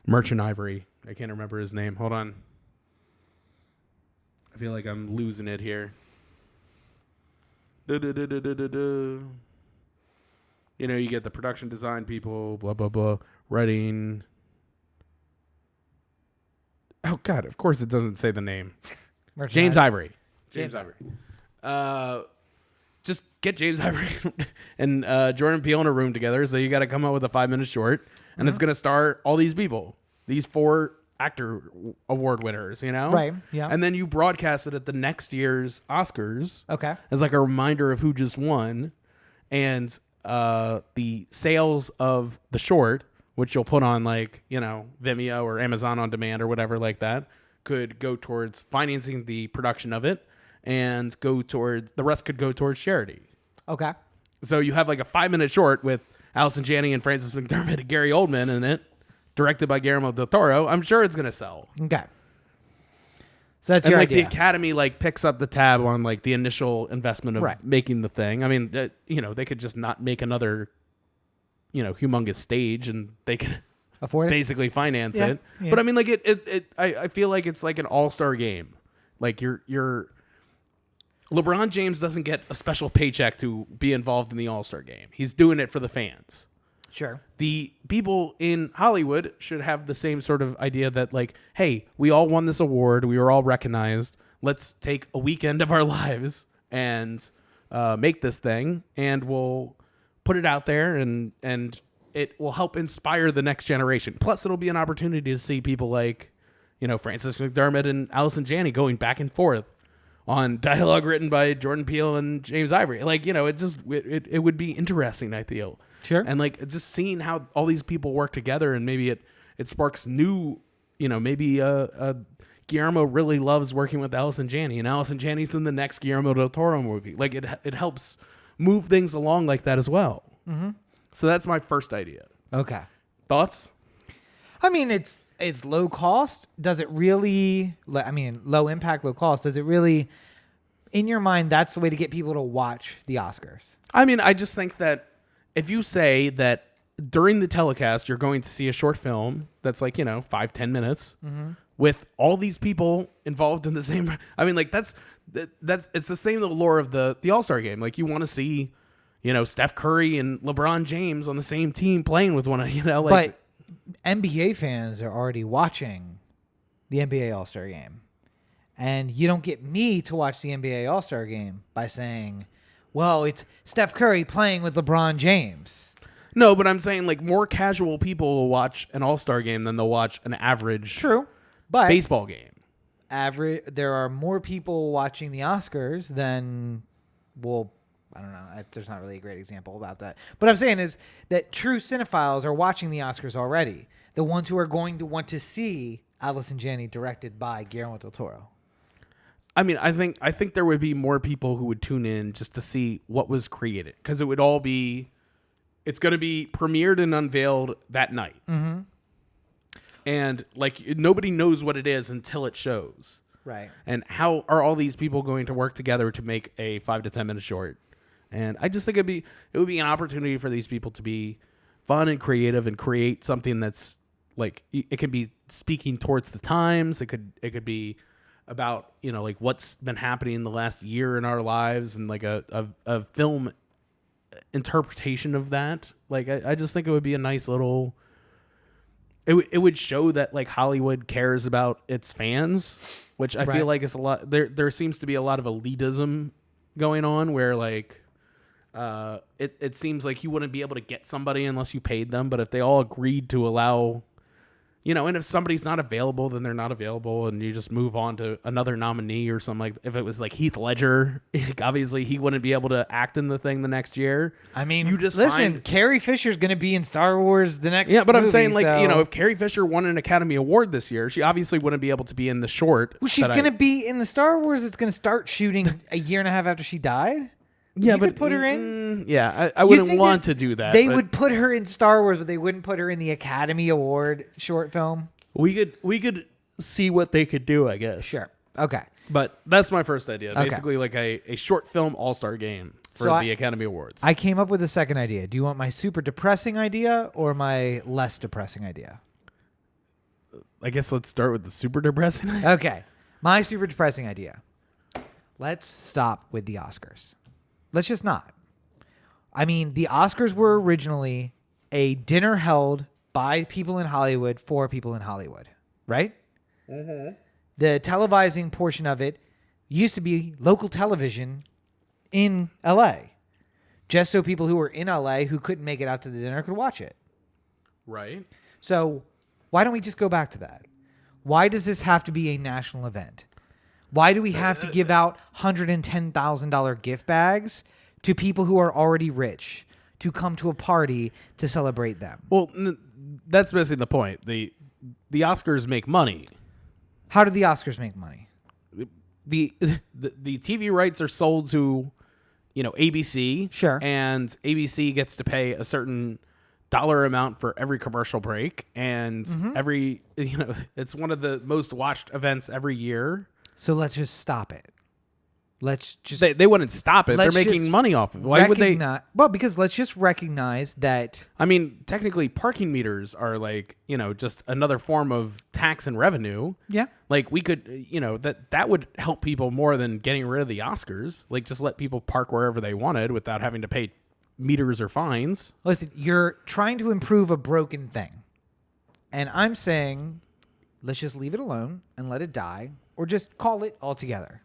Merchant Ivory. I can't remember his name. Hold on. I feel like I'm losing it here. You know, you get the production design people, blah, blah, blah, writing. Oh, God, of course it doesn't say the name. James Ivory. James Ivory. Just get James Ivory and Jordan Peele in a room together. So you got to come up with a 5-minute short, and it's going to star all these people, these 4 actor award winners, you know? Right, yeah. And then you broadcast it at the next year's Oscars. Okay. As like a reminder of who just won. And the sales of the short, which you'll put on like, you know, Vimeo or Amazon On Demand or whatever like that, could go towards financing the production of it and the rest could go towards charity. Okay. So you have like a 5-minute short with Allison Janney and Frances McDermott and Gary Oldman in it, directed by Guillermo del Toro. I'm sure it's going to sell. Okay. So that's And your like idea. the Academy like picks up the tab on like the initial investment of Right. making the thing. I mean, you know, they could just not make another, you know, humongous stage and they could Afford it? basically finance Yeah, it. yeah. But I mean, like I feel like it's like an all-star game. Like you're LeBron James doesn't get a special paycheck to be involved in the all-star game. He's doing it for the fans. Sure. The people in Hollywood should have the same sort of idea that, like, hey, we all won this award. We were all recognized. Let's take a weekend of our lives and make this thing, and we'll put it out there, and it will help inspire the next generation. Plus, it'll be an opportunity to see people like, you know, Frances McDermott and Allison Janney going back and forth on dialogue written by Jordan Peele and James Ivory. Like, you know, it would be interesting, I feel. Sure. And like just seeing how all these people work together, and maybe it sparks new, you know, maybe Guillermo really loves working with Allison Janney, and Allison Janney's in the next Guillermo del Toro movie. Like it helps move things along like that as well. Mm-hmm. So that's my first idea. Okay. Thoughts? I mean, it's low cost. Does it really? I mean, low impact, low cost. Does it really? In your mind, that's the way to get people to watch the Oscars. I mean, I just think that if you say that during the telecast, you're going to see a short film that's like, 5-10 minutes with all these people involved in the same. I mean, like that's it's the same lore of the All-Star game. Like you want to see, Steph Curry and LeBron James on the same team playing with one another. But NBA fans are already watching the NBA All-Star game. And you don't get me to watch the NBA All-Star game by saying, well, it's Steph Curry playing with LeBron James. No, but I'm saying like more casual people will watch an All-Star game than they'll watch an average but baseball game. There are more people watching the Oscars than, well, I don't know. There's not really a great example about that. But I'm saying is that true cinephiles are watching the Oscars already. The ones who are going to want to see Allison Janney directed by Guillermo del Toro. I mean, I think there would be more people who would tune in just to see what was created, because it would all be, it's going to be premiered and unveiled that night. Mm-hmm. And like nobody knows what it is until it shows. Right. And how are all these people going to work together to make a 5 to 10 minute short? And I just think it would be an opportunity for these people to be fun and creative and create something that's like, it could be speaking towards the times. It could be about, like what's been happening in the last year in our lives, and like a film interpretation of that. Like, I just think it would be a nice little, it would show that like Hollywood cares about its fans, which I feel like is a lot. There seems to be a lot of elitism going on where like, it seems like you wouldn't be able to get somebody unless you paid them. But if they all agreed to allow, and if somebody's not available, then they're not available, and you just move on to another nominee or something. Like if it was like Heath Ledger, obviously he wouldn't be able to act in the thing the next year. I mean, you just listen, Carrie Fisher's going to be in Star Wars the next. Yeah, but movie, I'm saying like so. if Carrie Fisher won an Academy Award this year, she obviously wouldn't be able to be in the short. Well, she's going to be in the Star Wars. It's going to start shooting a year and a half after she died. Yeah, you but could put her in. Yeah, I wouldn't want to do that. They would put her in Star Wars, but they wouldn't put her in the Academy Award short film. We could see what they could do, I guess. Sure. Okay. But that's my first idea. Okay. Basically like a short film all-star game for the Academy Awards. I came up with a second idea. Do you want my super depressing idea or my less depressing idea? I guess let's start with the super depressing. Okay. My super depressing idea. Let's stop with the Oscars. Let's just not. I mean, the Oscars were originally a dinner held by people in Hollywood for people in Hollywood, right? Mm-hmm. The televising portion of it used to be local television in L.A., just so people who were in L.A. who couldn't make it out to the dinner could watch it. Right. So why don't we just go back to that? Why does this have to be a national event? Why do we have to give out $110,000 gift bags to people who are already rich to come to a party to celebrate them? Well, that's basically the point. The Oscars make money. How do the Oscars make money? The TV rights are sold to, ABC. Sure. And ABC gets to pay a certain dollar amount for every commercial break, and every it's one of the most watched events every year. So let's just stop it. Let's just they wouldn't stop it. They're making money off of it. Why would they? Well, because let's just recognize that. I mean, technically, parking meters are like just another form of tax and revenue. Yeah. Like we could, that would help people more than getting rid of the Oscars. Like just let people park wherever they wanted without having to pay meters or fines. Listen, you're trying to improve a broken thing, and I'm saying, let's just leave it alone and let it die, or just call it altogether.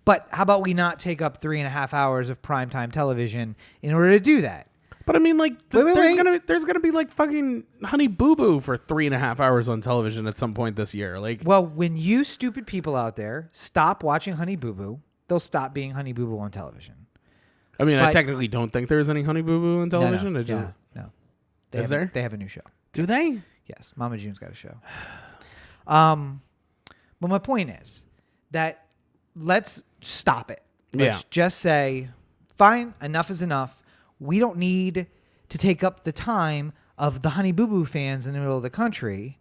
But how about we not take up 3.5 hours of primetime television in order to do that? But I mean, like, wait. there's gonna be like fucking Honey Boo Boo for 3.5 hours on television at some point this year. Like, well, when you stupid people out there stop watching Honey Boo Boo, they'll stop being Honey Boo Boo on television. I mean, I technically don't think there's any Honey Boo Boo on television. No. Is there? They have a new show. Do they? Yes, Mama June's got a show. But my point is that let's stop it. Let's just say, fine, enough is enough. We don't need to take up the time of the Honey Boo Boo fans in the middle of the country.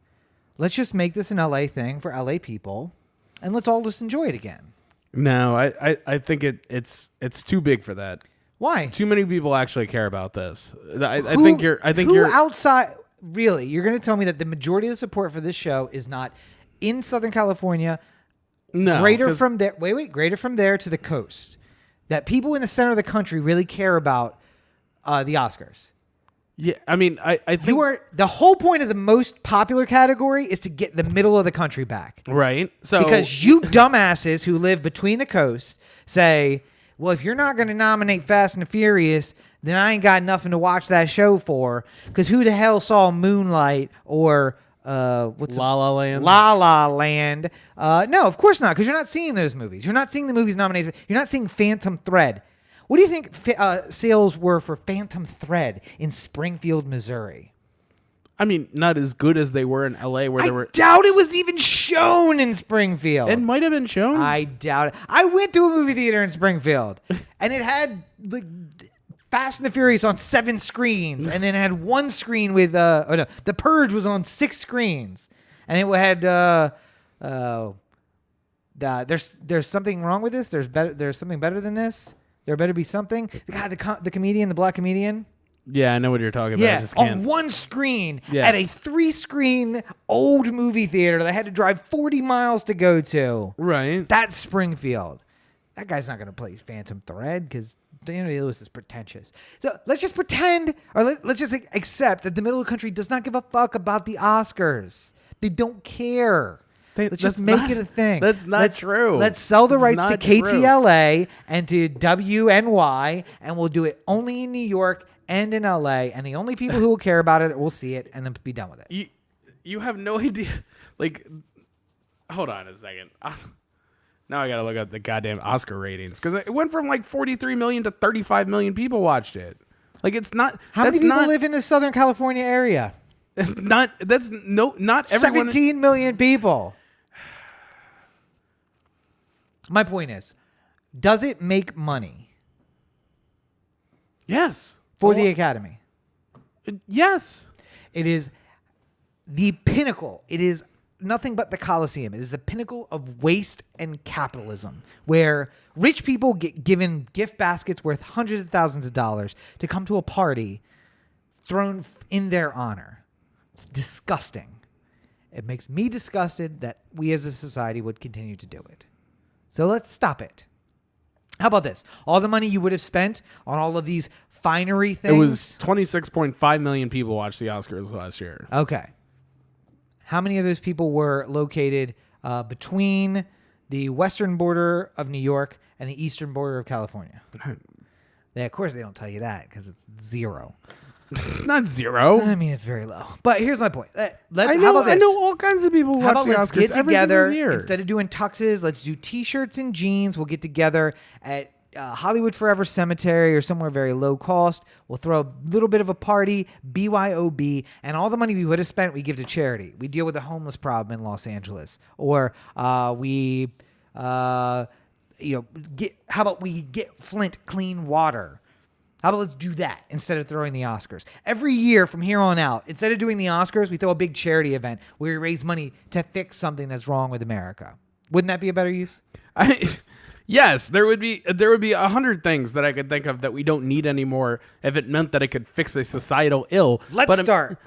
Let's just make this an LA thing for LA people, and let's all just enjoy it again. No, I think it's too big for that. Why? Too many people actually care about this. I think you're outside. Really, you're going to tell me that the majority of the support for this show is not in Southern California? No, greater from there. Greater from there to the coast. That people in the center of the country really care about the Oscars. Yeah, I mean, I think the whole point of the most popular category is to get the middle of the country back, right? So because you dumbasses who live between the coasts say, well, if you're not going to nominate Fast and the Furious, then I ain't got nothing to watch that show for. Because who the hell saw Moonlight or what's La La Land? La La Land? No, of course not. Because you're not seeing those movies. You're not seeing the movies nominated. You're not seeing Phantom Thread. What do you think sales were for Phantom Thread in Springfield, Missouri? I mean, not as good as they were in LA, where they were. I doubt it was even shown in Springfield. It might have been shown. I doubt it. I went to a movie theater in Springfield, and it had like Fast and the Furious on 7 screens, and then it had 1 screen with The Purge was on 6 screens, and it had there's something wrong with this. There's something better than this. There better be something. God, the comedian, the black comedian. Yeah, I know what you're talking about. Yeah, I just can't. on 1 screen at a 3-screen old movie theater that I had to drive 40 miles to go to. Right. That's Springfield. That guy's not going to play Phantom Thread because Daniel Day-Lewis is pretentious. So let's just pretend, or let's just accept that the middle of the country does not give a fuck about the Oscars. They don't care. Let's just make it a thing. That's not true. Let's sell the rights to true. KTLA and to WNY, and we'll do it only in New York and in LA, and the only people who will care about it will see it and then be done with it. You have no idea. Like, hold on a second. Now I got to look up the goddamn Oscar ratings because it went from like 43 million to 35 million people watched it. Like, it's not. How many people live in the Southern California area? Not everyone. 17 million people. My point is, does it make money? Yes. For the Academy? Yes. It is the pinnacle. It is nothing but the Coliseum. It is the pinnacle of waste and capitalism, where rich people get given gift baskets worth hundreds of thousands of dollars to come to a party thrown in their honor. It's disgusting. It makes me disgusted that we as a society would continue to do it. So let's stop it. How about this? All the money you would have spent on all of these finery things. It was 26.5 million people watched the Oscars last year. Okay. How many of those people were located between the western border of New York and the eastern border of California? Of course, they don't tell you that because it's 0. It's not 0. I mean, it's very low. But here's my point. How about this? I know all kinds of people watch the Let's Oscars get every together single year. instead of doing tuxes. Let's do T-shirts and jeans. We'll get together at Hollywood Forever Cemetery or somewhere very low cost. We'll throw a little bit of a party, BYOB, and all the money we would have spent, we give to charity. We deal with the homeless problem in Los Angeles, or how about we get Flint clean water? How about let's do that instead of throwing the Oscars? Every year from here on out, instead of doing the Oscars, we throw a big charity event where we raise money to fix something that's wrong with America. Wouldn't that be a better use? Yes, there would be 100 things that I could think of that we don't need anymore if it meant that it could fix a societal ill. Let's start.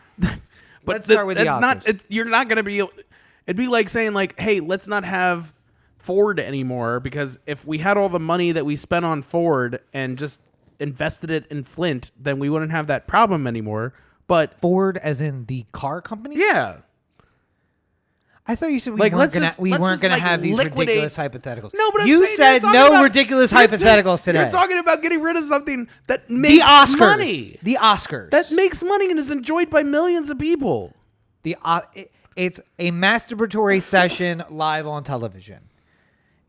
Let's start with the Oscars. You're not going to be. It'd be like saying like, hey, let's not have Ford anymore because if we had all the money that we spent on Ford and just invested it in Flint, then we wouldn't have that problem anymore. But Ford, as in the car company? Yeah. I thought you said we Like, weren't let's going to like have these liquidate- ridiculous hypotheticals. No, but I'm you saying said you're talking no about- ridiculous you're hypotheticals today. You're talking about getting rid of something that the makes Oscars. money. The Oscars. That makes money and is enjoyed by millions of people. It's a masturbatory session live on television.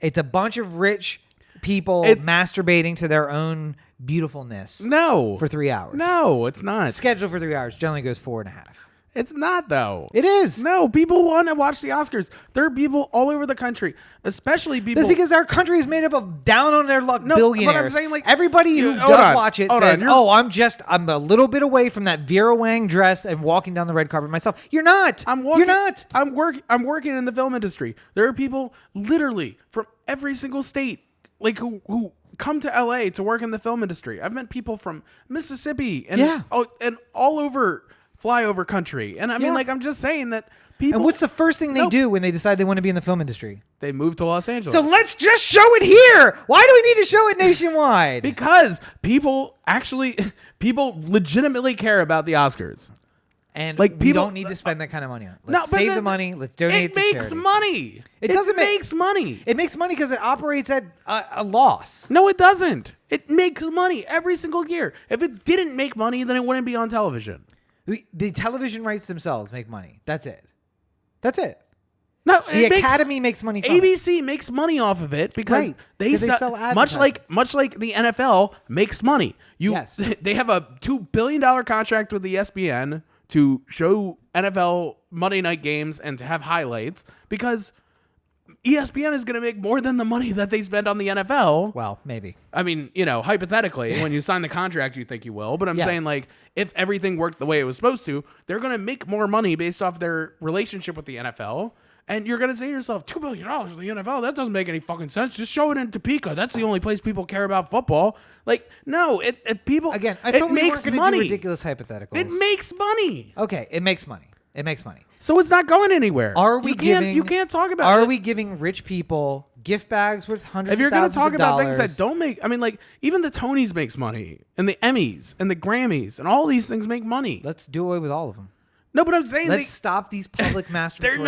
It's a bunch of rich people masturbating to their own beautifulness. No. For 3 hours. No, it's not. Schedule for 3 hours generally goes 4.5. It's not, though. It is. No, people want to watch the Oscars. There are people all over the country, especially people. That's because our country is made up of down on their luck billionaires. But I'm saying, like, everybody who does watch it says, I'm a little bit away from that Vera Wang dress and walking down the red carpet myself. You're not. You're not. I'm working in the film industry. There are people literally from every single state, like who come to LA to work in the film industry. I've met people from Mississippi and all over flyover country. And I mean, like, I'm just saying that people. And what's the first thing they do when they decide they want to be in the film industry? They move to Los Angeles. So let's just show it here. Why do we need to show it nationwide? Because people legitimately care about the Oscars. And like, we don't need to spend that kind of money on it. Let's save the money. Let's donate it to charity. It makes money. It makes money. It makes money because it operates at a loss. No, it doesn't. It makes money every single year. If it didn't make money, then it wouldn't be on television. The television rights themselves make money. That's it. That's it. No, the Academy makes money from ABC makes money off of it because they sell much like the NFL makes money. They have a $2 billion contract with the ESPN to show NFL Monday night games and to have highlights because ESPN is going to make more than the money that they spend on the NFL. Well, maybe. I mean, hypothetically, when you sign the contract, you think you will. But I'm saying, like, if everything worked the way it was supposed to, they're going to make more money based off their relationship with the NFL. And you're going to say to yourself, $2 billion for the NFL? That doesn't make any fucking sense. Just show it in Topeka. That's the only place people care about football. Like, no, people... Again, I thought we weren't going to do ridiculous hypotheticals. It makes money. Okay, it makes money. It makes money. So it's not going anywhere. You can't talk about it. Are we giving rich people gift bags worth hundreds of thousands of dollars? If you're going to talk about things that don't make... I mean, like, even the Tonys makes money, and the Emmys, and the Grammys, and all these things make money. Let's do away with all of them. No, but I'm saying let's stop these public masturbatory They're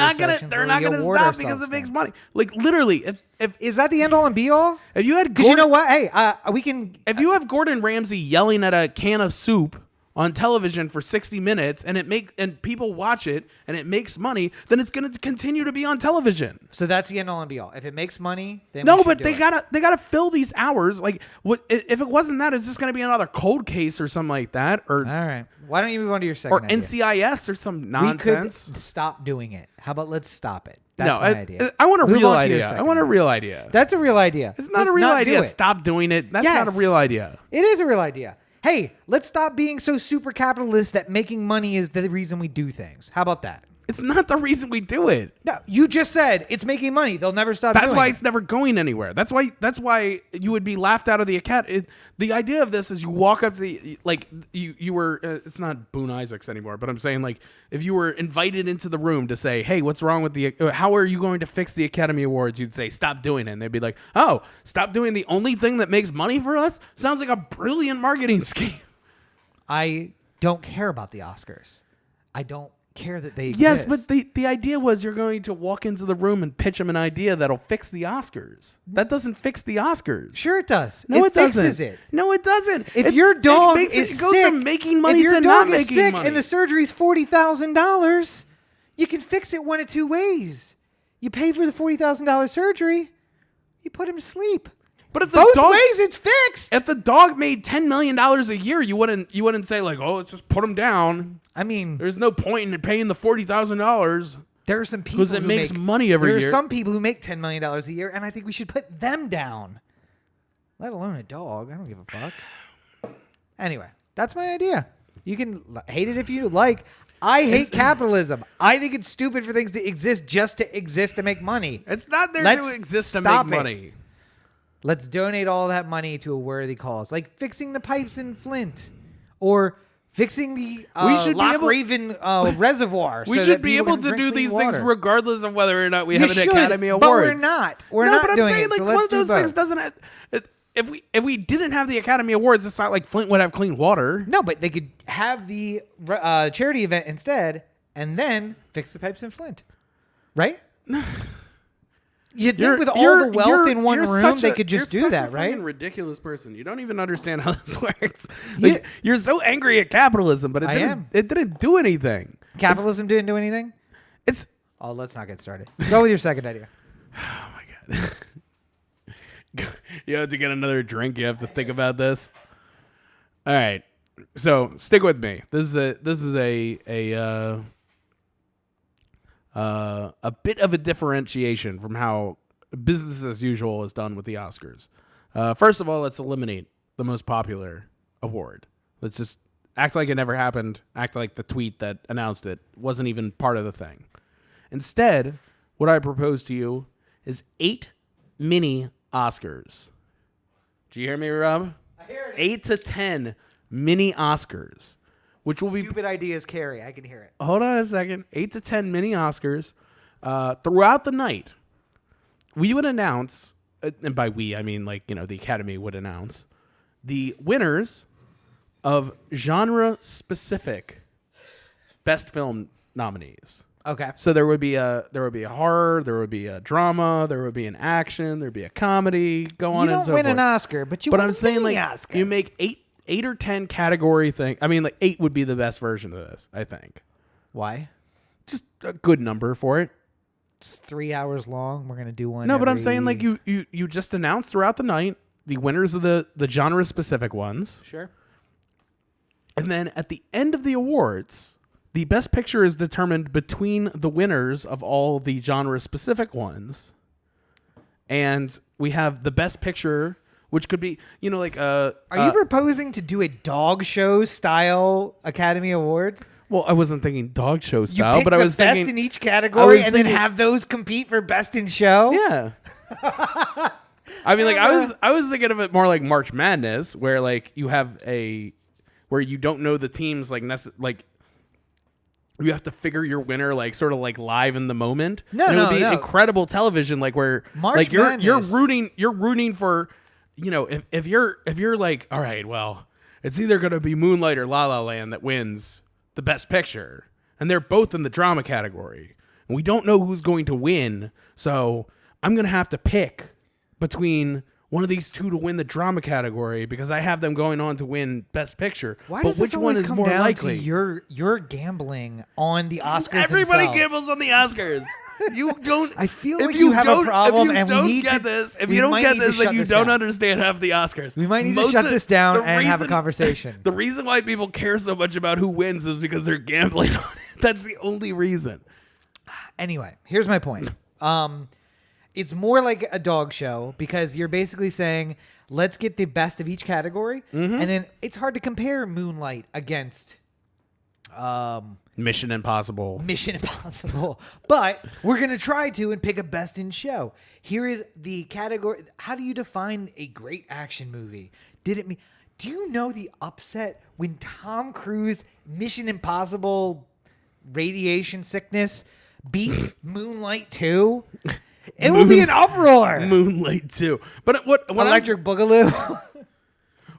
not gonna stop because it makes money. Like, literally, if is that the end all and be all? If you had, because you know what? Hey, we can. If you have Gordon Ramsay yelling at a can of soup on television for 60 minutes and people watch it and it makes money, then it's going to continue to be on television. So that's the end all and be all. If it makes money, then they gotta fill these hours. Like, what if it wasn't that? It's just going to be another cold case or something like that. Or all right, why don't you move on to your second? Or idea? NCIS or some nonsense. We could stop doing it. How about let's stop it? That's my idea. I want a real idea. I want a real idea. That's a real idea. It's not a real idea. Stop doing it. That's not a real idea. It is a real idea. Hey, let's stop being so super capitalist that making money is the reason we do things. How about that? It's not the reason we do it. No, you just said it's making money. They'll never stop doing it. That's why it's never going anywhere. That's why you would be laughed out of the academy. The idea of this is you walk up to the, like, you were, it's not Boone Isaacs anymore, but I'm saying, like, if you were invited into the room to say, hey, what's wrong with how are you going to fix the Academy Awards? You'd say, stop doing it. And they'd be like, oh, stop doing the only thing that makes money for us? Sounds like a brilliant marketing scheme. I don't care about the Oscars. I don't care that they exist. Yes, but the idea was you're going to walk into the room and pitch them an idea that'll fix the Oscars. That doesn't fix the Oscars. Sure it does. No, it doesn't. Fixes it. No, it doesn't. If your dog is it goes sick, from making money to not making money. And the surgery's $40,000, you can fix it one of two ways. You pay for the $40,000 surgery, you put him to sleep. But if both ways, it's fixed. If the dog made $10 million a year, you wouldn't say, like, oh, let's just put him down. I mean, there's no point in paying the $40,000. There are some people because it makes money every year. There are some people who make $10 million a year, and I think we should put them down. Let alone a dog. I don't give a fuck. Anyway, that's my idea. You can hate it if you like. I hate capitalism. I think it's stupid for things to exist just to exist to make money. It's not there to exist to make money. Let's donate all that money to a worthy cause, like fixing the pipes in Flint, or fixing the Loch Raven reservoir. We should be able to do these things regardless of whether or not we have an Academy Awards. But we're not. We're not doing it. No, but I'm saying, like, one of those things doesn't have... If we didn't have the Academy Awards, it's not like Flint would have clean water. No, but they could have the charity event instead, and then fix the pipes in Flint, right? You think with all the wealth in one room, they could just do that, right? You're a ridiculous person. You don't even understand how this works. Like, you're so angry at capitalism, but it didn't do anything. Capitalism didn't do anything? Oh, let's not get started. Go with your second idea. Oh, my God. You have to get another drink. You have to think about this. All right. So stick with me. This is a a bit of a differentiation from how business as usual is done with the Oscars. First of all, let's eliminate the most popular award. Let's just act like it never happened. Act like the tweet that announced it wasn't even part of the thing. Instead, what I propose to you is 8 mini Oscars. Do you hear me, Rob? I hear it. 8 to 10 mini Oscars, which will be Stupid ideas carry. I can hear it. Hold on a second. 8 to 10 mini Oscars throughout the night. We would announce, and by we I mean the Academy would announce the winners of genre-specific best film nominees. Okay. So there would be a horror, there would be a drama, there would be an action, there'd be a comedy, go on You and don't so win forth. an Oscar, but you But win I'm a saying mini like Oscar. you make eight or 10 category thing. I mean, like 8 would be the best version of this, I think. Why? Just a good number for it. It's 3 hours long. We're gonna do one. No, but I'm every- saying like you just announced throughout the night the winners of the genre specific ones. Sure. And then at the end of the awards, the best picture is determined between the winners of all the genre specific ones. And we have the best picture, which could be, Are you proposing to do a dog show style Academy Award? well, I wasn't thinking dog show You style, pick but I the was best thinking in each category, and then thinking- have those compete for best in show. yeah. I mean, like I was thinking of it more like March Madness, where like you have where you don't know the teams like you have to figure your winner like sort of like live in the moment. No, and it would be no. incredible television, like where March like you're Madness. rooting for, if you're like, all right, well, it's either gonna be Moonlight or La La Land that wins the best picture, and they're both in the drama category, and we don't know who's going to win, so I'm gonna have to pick between one of these two to win the drama category because I have them going on to win best picture. Why but does which this one always is come more down likely? to your gambling on the Oscars? Everybody themselves? gambles on the Oscars. You don't. I feel if like you have a don't- problem, If you and we don't need get to- this, if we you don't might get need to this, then shut you this don't down. understand half the Oscars. We might need to Most shut of- this down the and have a conversation. The reason why people care so much about who wins is because they're gambling on it. That's the only reason. Anyway, here's my point. It's more like a dog show because you're basically saying, let's get the best of each category. Mm-hmm. And then it's hard to compare Moonlight against Mission Impossible. Mission Impossible. But we're going to try to and pick a best in show. Here is the category. How do you define a great action movie? Do you know the upset when Tom Cruise Mission Impossible Radiation Sickness beats Moonlight 2? It will be an uproar. Moonlight too. But what Electric Boogaloo.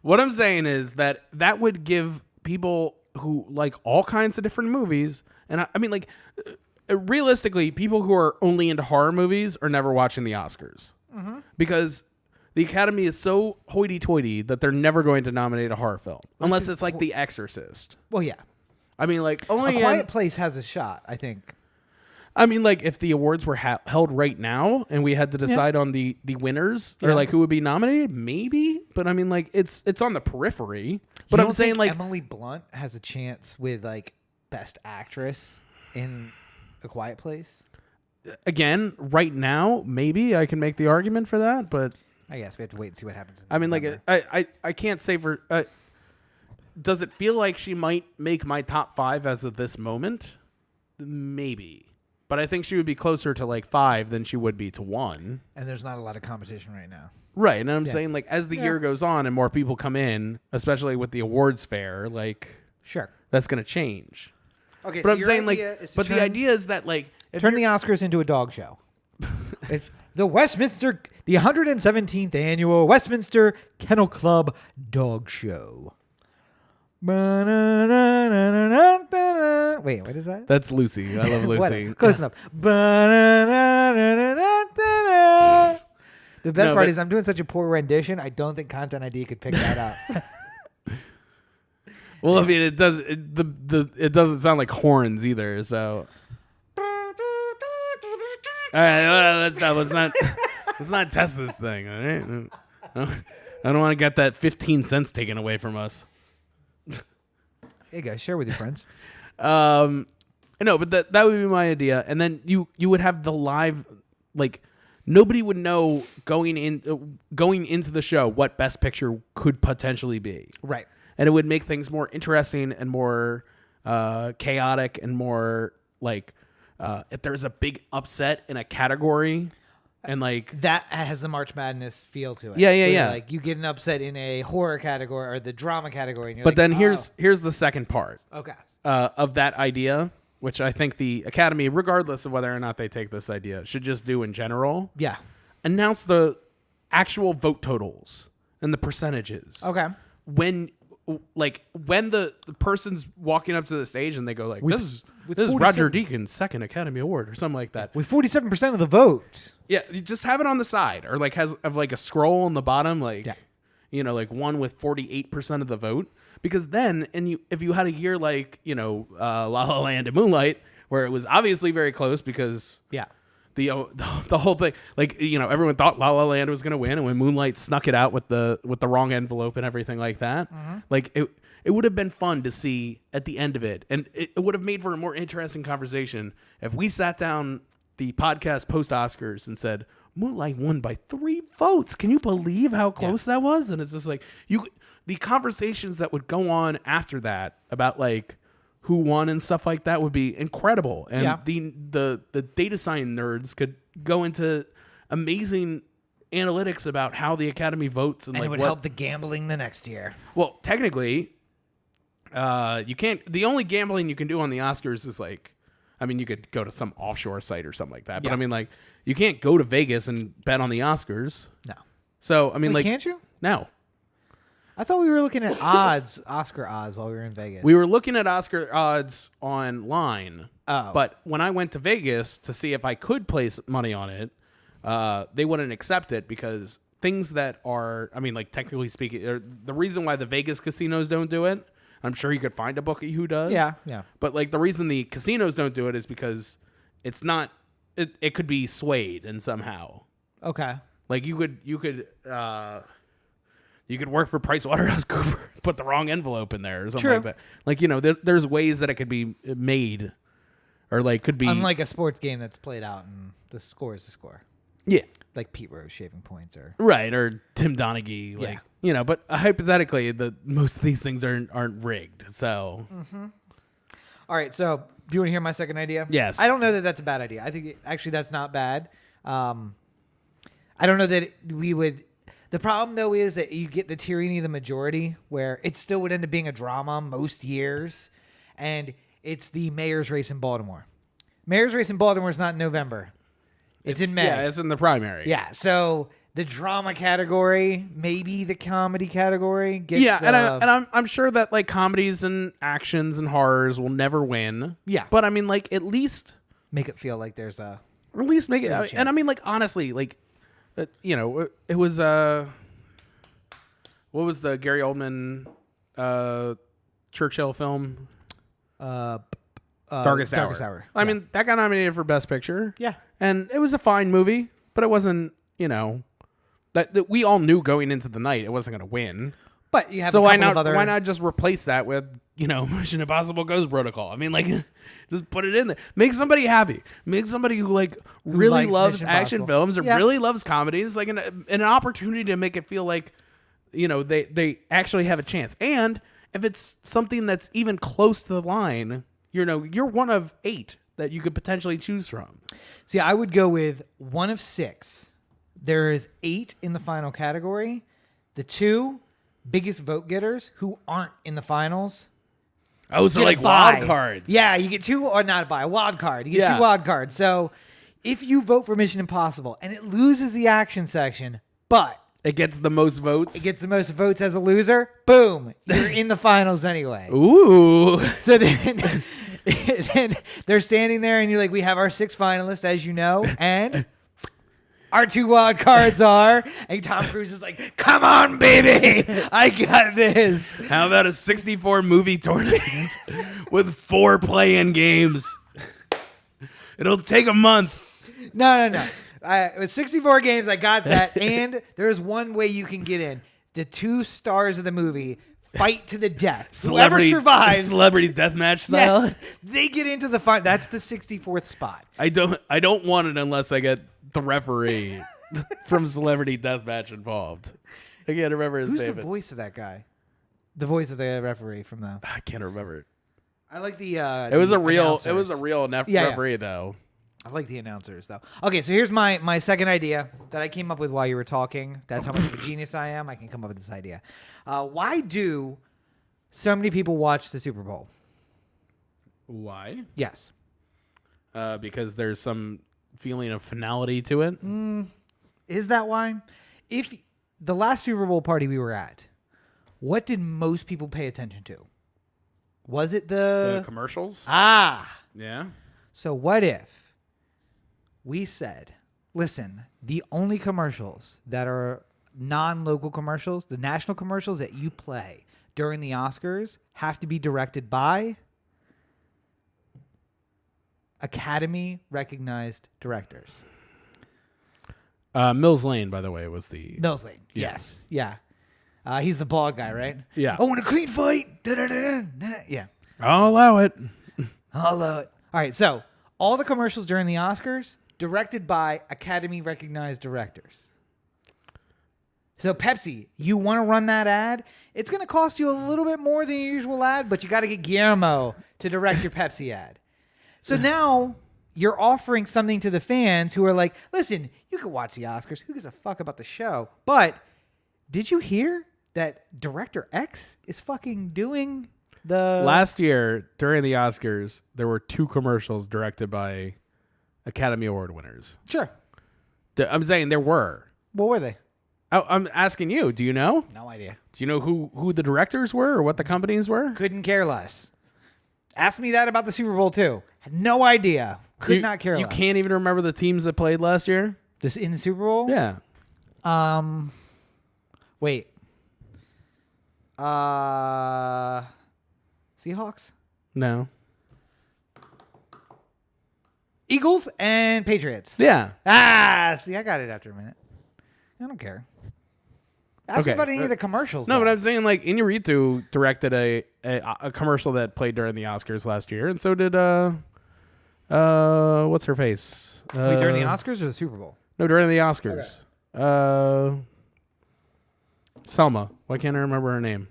What I'm saying is that would give people who like all kinds of different movies, and I mean, like, realistically, people who are only into horror movies are never watching the Oscars because the Academy is so hoity-toity that they're never going to nominate a horror film unless it's like The Exorcist. Well, yeah. I mean, like, A only Quiet Place has a shot, I think. I mean, like, if the awards were held right now and we had to decide on the winners or Yeah. like who would be nominated, maybe. But I mean, like, it's on the periphery. But You I'm don't saying, think like, Emily Blunt has a chance with like Best Actress in A Quiet Place. again, right now, maybe I can make the argument for that. But I guess we have to wait and see what happens. I mean, like, November. I can't say for. Does it feel like she might make my top 5 as of this moment? Maybe. But I think she would be closer to like 5 than she would be to 1. And there's not a lot of competition right now. Right. And I'm Yeah. saying, like, as the year goes on and more people come in, especially with the awards fair, like, Sure. that's going to change. Okay. But I'm saying, like, but the idea is that, like, if turn the you're- Oscars into a dog show. It's the 117th annual Westminster Kennel Club Dog Show. Wait, what is that? That's Lucy. I love Lucy. Whatever. Close enough. The best No, part but- is I'm doing such a poor rendition. I don't think Content ID could pick that up. Well, I mean, it doesn't sound like horns either. So, all right, let's not test this thing. All right, I don't want to get that 15 cents taken away from us. Hey guys, share with your friends. I know, but that would be my idea. And then you would have the live, like, nobody would know going into the show what Best Picture could potentially be. Right. And it would make things more interesting and more chaotic and more like if there's a big upset in a category and like that has the March Madness feel to it. Yeah. Like you get an upset in a horror category or the drama category. And you're but like, then here's the second part. Okay. Of that idea, which I think the Academy, regardless of whether or not they take this idea, should just do in general. Yeah. Announce the actual vote totals and the percentages. Okay. When the person's walking up to the stage and they go like, this is 47 Roger Deakins' second Academy Award or something like that. With 47% of the vote. Yeah, you just have it on the side or like have like a scroll on the bottom, like, like one with 48% of the vote. Because then, if you had a year like, La La Land and Moonlight, where it was obviously very close because the whole thing, like, everyone thought La La Land was going to win, and when Moonlight snuck it out with the wrong envelope and everything like that, like it would have been fun to see at the end of it, and it would have made for a more interesting conversation if we sat down the podcast post Oscars and said Moonlight won by 3 votes. Can you believe how close that was? And it's just like the conversations that would go on after that about like who won and stuff like that would be incredible. And the data science nerds could go into amazing analytics about how the Academy votes and like it would help the gambling the next year. Well, technically, you can't. The only gambling you can do on the Oscars is like, I mean, you could go to some offshore site or something like that. But I mean, like, you can't go to Vegas and bet on the Oscars. No. So I mean, like, can't you? No. I thought we were looking at Oscar odds while we were in Vegas. We were looking at Oscar odds online. Oh. But when I went to Vegas to see if I could place money on it, they wouldn't accept it because things that are, I mean, like, technically speaking, the reason why the Vegas casinos don't do it, I'm sure you could find a bookie who does. Yeah. But, like, the reason the casinos don't do it is because it's not, it could be swayed and somehow. Okay. Like, you could work for PricewaterhouseCoopers, put the wrong envelope in there or something like that. Like, there's ways that it could be made or, like, could be. Unlike a sports game that's played out and the score is the score. Yeah. Like Pete Rose shaving points or. Right. Or Tim Donaghy. Like, but hypothetically, most of these things aren't rigged. So. Mm-hmm. All right. So, do you want to hear my second idea? Yes. I don't know that that's a bad idea. I think actually that's not bad. I don't know that we would. The problem, though, is that you get the tyranny of the majority, where it still would end up being a drama most years, and it's the mayor's race in Baltimore. Mayor's race in Baltimore is not in November. It's in May. Yeah, it's in the primary. Yeah, so the drama category, maybe the comedy category gets and I'm sure that, like, comedies and actions and horrors will never win. Yeah. But, I mean, like, at least make it feel like there's a... Or at least make it... And, I mean, like, honestly, like... it was what was the Gary Oldman Churchill film? Darkest Hour. I mean, that got nominated for Best Picture. Yeah. And it was a fine movie, but it wasn't, that we all knew going into the night it wasn't going to win. But you have so a couple of other... why not just replace that with, Mission Impossible Ghost Protocol? I mean, like, just put it in there. Make somebody happy. Make somebody who really loves action films or really loves comedies, like an opportunity to make it feel like, they actually have a chance. And if it's something that's even close to the line, you're one of 8 that you could potentially choose from. See, I would go with one of 6. There is 8 in the final category. The 2 biggest vote getters who aren't in the finals. Oh, so like wild cards. Yeah, you get 2, or not a wild card. You get 2 wild cards. So if you vote for Mission Impossible and it loses the action section, but it gets the most votes. It gets the most votes as a loser. Boom, you're in the finals anyway. Ooh. So then they're standing there and you're like, we have our 6 finalists, as you know, and our 2 wild cards are, and Tom Cruise is like, come on, baby, I got this. How about a 64 movie tournament with 4 play-in games? It'll take a month. No. With 64 games, I got that. And there's one way you can get in. The 2 stars of the movie fight to the death. Celebrity Whoever survives, celebrity deathmatch style. yes, they get into the fight. That's the 64th spot. I don't want it unless I get the referee from Celebrity Deathmatch involved. I can't remember his Who's name. the voice of that guy? The voice of the referee from the. I can't remember. I like the. It was a real. announcers. It was a real referee though. I like the announcers though. Okay, so here's my second idea that I came up with while you were talking. That's how much of a genius I am. I can come up with this idea. Why do so many people watch the Super Bowl? Why? Yes. Because there's some feeling of finality to it. Is that why? If the last Super Bowl party we were at, what did most people pay attention to? Was it The commercials. Yeah. Yeah. So what if we said, listen, the only commercials that are non-local commercials, the national commercials that you play during the Oscars have to be directed by Academy recognized directors. Mills Lane, by the way, was the Mills Lane. Yeah. Yes. Yeah. He's the bald guy, right? Yeah. I want a clean fight. Da-da-da-da. Yeah. I'll allow it. I'll allow it. All right. So all the commercials during the Oscars directed by Academy recognized directors. So Pepsi, you want to run that ad? It's going to cost you a little bit more than your usual ad, but you got to get Guillermo to direct your Pepsi ad. So now you're offering something to the fans who are like, listen, you can watch the Oscars. Who gives a fuck about the show? But did you hear that Director X is fucking doing the... Last year, during the Oscars, there were 2 commercials directed by Academy Award winners. Sure. I'm saying there were. What were they? I'm asking you. Do you know? No idea. Do you know who the directors were or what the companies were? Couldn't care less. Ask me that about the Super Bowl too. Had no idea. Could not care less. You can't even remember the teams that played last year? Just in the Super Bowl? Yeah. Wait. Seahawks? No. Eagles and Patriots. Yeah. See, I got it after a minute. I don't care. Ask me about any of the commercials. No, though. but I'm saying like Inarritu directed a commercial that played during the Oscars last year, and so did what's her face? Wait, during the Oscars or the Super Bowl? No, during the Oscars. Selma. Why can't I remember her name?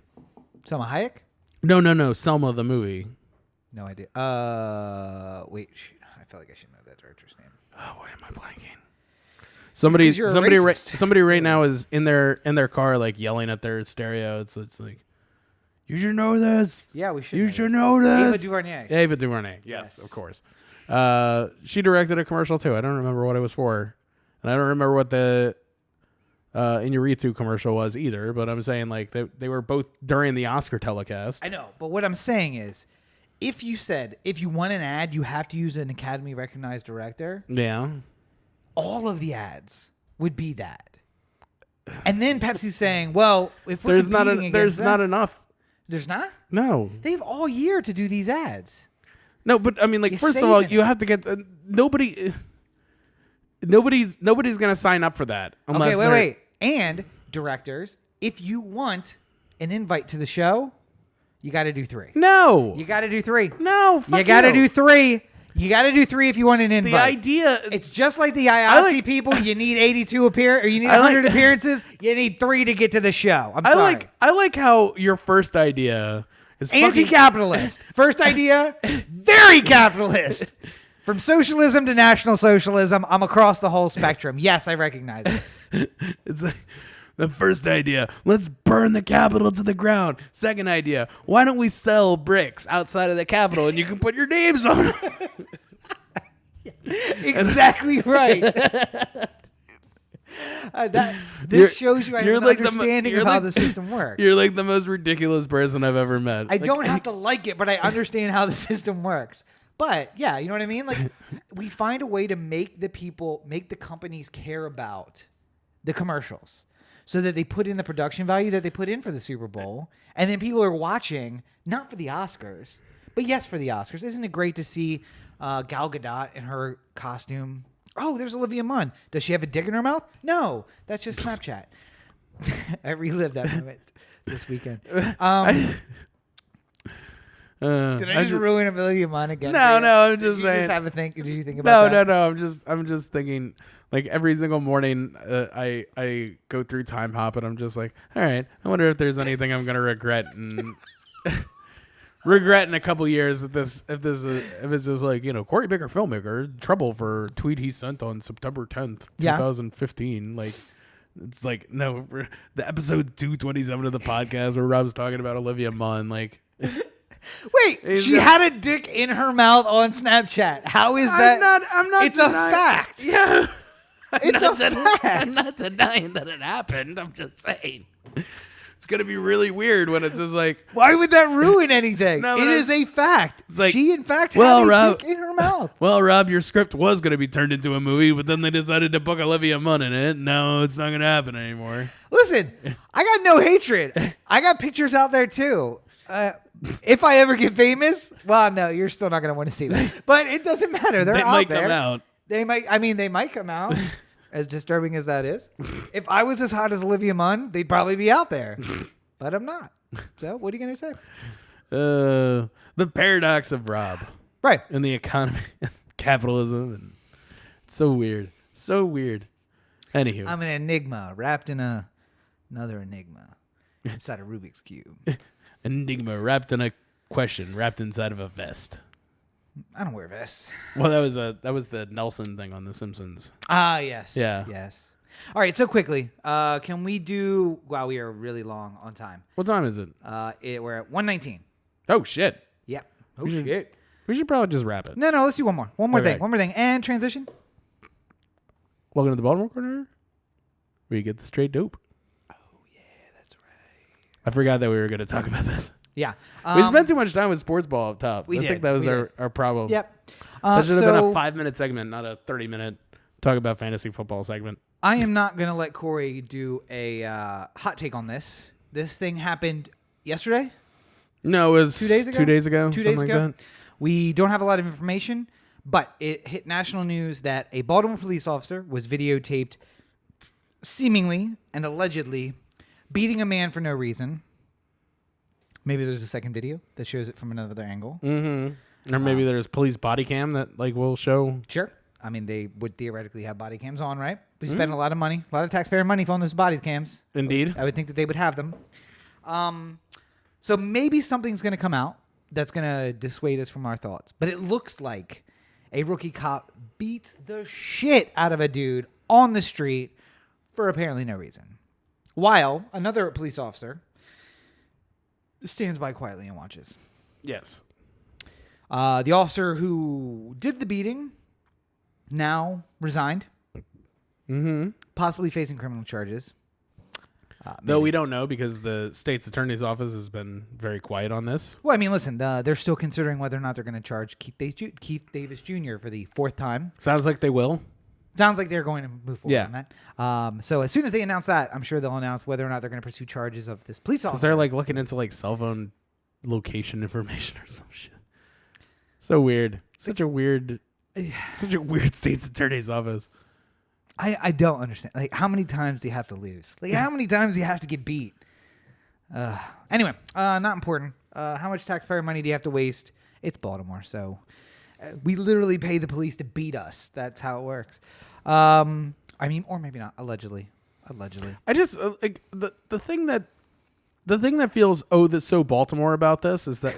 Selma Hayek? No. Selma the movie. No idea. Wait, shoot. I felt like I should know that director's name. Oh, why am I blanking? Somebody Because you're a racist. somebody right now is in their car like yelling at their stereo. It's like, you should know this. Yeah, we should. You should know this. Ava DuVernay. Ava DuVernay. Yes, of course. She directed a commercial too. I don't remember what it was for, and I don't remember what the Inarritu commercial was either. But I'm saying like they were both during the Oscar telecast. I know, but what I'm saying is, if you want an ad, you have to use an Academy recognized director. Yeah. All of the ads would be that. And then Pepsi's saying, well, if we're There's not enough. There's not? No. They have all year to do these ads. No, but I mean, like, You're first of all, saving you it. have to get nobody's gonna sign up for that unless Okay, wait. And directors, if you want an invite to the show, you got to do 3. No, You got to do 3. no, fuck You got to you. do 3. You got to do 3 if you want an invite. The idea. It's just like the IATSE people. You need 82 or you need 100 appearances. You need 3 to get to the show. I'm sorry. I like how your first idea is fucking- Anti-capitalist. First idea, very capitalist. From socialism to national socialism, I'm across the whole spectrum. Yes, I recognize this. It's like the first idea. Let's burn the Capitol to the ground. Second idea. Why don't we sell bricks outside of the Capitol and you can put your names on them? Exactly right. This shows you I have an understanding of how the system works. You're like the most ridiculous person I've ever met. I don't have to like it, but I understand how the system works. But yeah, you know what I mean? Like we find a way to make the companies care about the commercials so that they put in the production value that they put in for the Super Bowl. And then people are watching, not for the Oscars, but yes, for the Oscars. Isn't it great to see Gal Gadot in her costume? Oh, there's Olivia Munn. Does she have a dick in her mouth? No, that's just Snapchat. I relived that moment this weekend. Did I just ruin Olivia Munn again? No, I'm just Did you saying. Just have a think? Did you think about that? No. I'm just thinking. Like every single morning, I go through Time Hop, and I'm just like, all right, I wonder if there's anything I'm gonna regret and regret in a couple years if it's just like, you know, Corey Baker, filmmaker, trouble for a tweet he sent on September 10th, 2015. Like, it's like, no, the episode 227 of the podcast where Rob's talking about Olivia Munn, like. Wait, she had a dick in her mouth on Snapchat. How is that? I'm not. It's denying, a fact. Yeah. It's a fact. I'm not denying that it happened. I'm just saying. It's going to be really weird when it's just like. Why would that ruin anything? No, it is a fact. Like, she, in fact, had a dick in her mouth. Well, Rob, your script was going to be turned into a movie, but then they decided to book Olivia Munn in it. No, it's not going to happen anymore. Listen, I got no hatred. I got pictures out there, too. If I ever get famous, well, no, you're still not going to want to see them. But it doesn't matter. They're they out might there. come out. They might. I mean, they might come out. As disturbing as that is, if I was as hot as Olivia Munn, they'd probably be out there. But I'm not. So what are you going to say? The paradox of Rob. Right. And the economy, capitalism. And it's so weird. So weird. Anywho. I'm an enigma wrapped in another enigma inside a Rubik's Cube. Enigma wrapped in a question wrapped inside of a vest. I don't wear vests. Well, that was the Nelson thing on The Simpsons. Ah, yes. Yeah. Yes. All right, so quickly, can we do... Wow, we are really long on time. What time is it? We're at 1:19. Oh, shit. Yep. Oh, We should- shit. We should probably just wrap it. No, let's do one more. One more Okay. thing. And transition. Welcome to the Baltimore Corner, where you get the straight dope. Oh, yeah, that's right. I forgot that we were going to talk about this. Yeah. We spent too much time with sports ball up top. I think that was our problem. Yep. That should have been a 5-minute segment, not a 30-minute talk about fantasy football segment. I am not going to let Corey do a hot take on this. This thing happened yesterday? No, it was 2 days ago? 2 days ago. 2 days something ago. like that. We don't have a lot of information, but it hit national news that a Baltimore police officer was videotaped seemingly and allegedly beating a man for no reason. Maybe there's a second video that shows it from another angle. Mm-hmm. Or maybe there's police body cam that will show. Sure. I mean, they would theoretically have body cams on, right? We spend a lot of money, a lot of taxpayer money on those body cams. Indeed. I would think that they would have them. So maybe something's going to come out that's going to dissuade us from our thoughts. But it looks like a rookie cop beats the shit out of a dude on the street for apparently no reason. While another police officer stands by quietly and watches. Yes. The officer who did the beating now resigned. Mm-hmm. Possibly facing criminal charges. Though we don't know because the state's attorney's office has been very quiet on this. Well, I mean, listen, they're still considering whether or not they're going to charge Keith Davis Jr. for the fourth time. Sounds like they will. Sounds like they're going to move forward Yeah. on that. So as soon as they announce that, I'm sure they'll announce whether or not they're going to pursue charges of this police Because officer. they're looking into cell phone location information or some shit. So weird. Such a weird state's attorney's office. I don't understand. Like, how many times do you have to lose? Like, how many times do you have to get beat? Anyway, not important. How much taxpayer money do you have to waste? It's Baltimore, so we literally pay the police to beat us. That's how it works. I mean, or maybe not. Allegedly. I just the thing that feels that's so Baltimore about this is that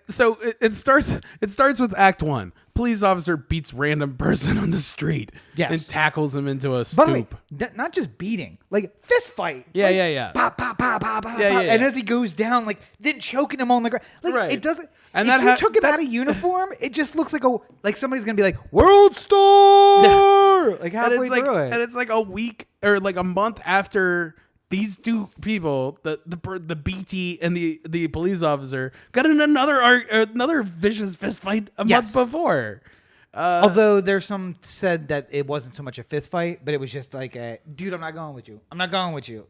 so it starts with Act 1. Police officer beats random person on the street and tackles him into a By the way, stoop. not just beating, like fist fight. Yeah, like, yeah. Pop, pop, pop, pop, pop, Yeah, pop. yeah, And yeah. as he goes down, then choking him on the ground. Like, Right. it doesn't. And if that you took him that- out of uniform, it just looks like somebody's gonna be like, World Star! Like halfway through it. And it's like a week or like a month after these two people, the BT and the police officer, got in another vicious fist fight a month before. Although there's some said that it wasn't so much a fist fight, but it was just like a dude, I'm not going with you. And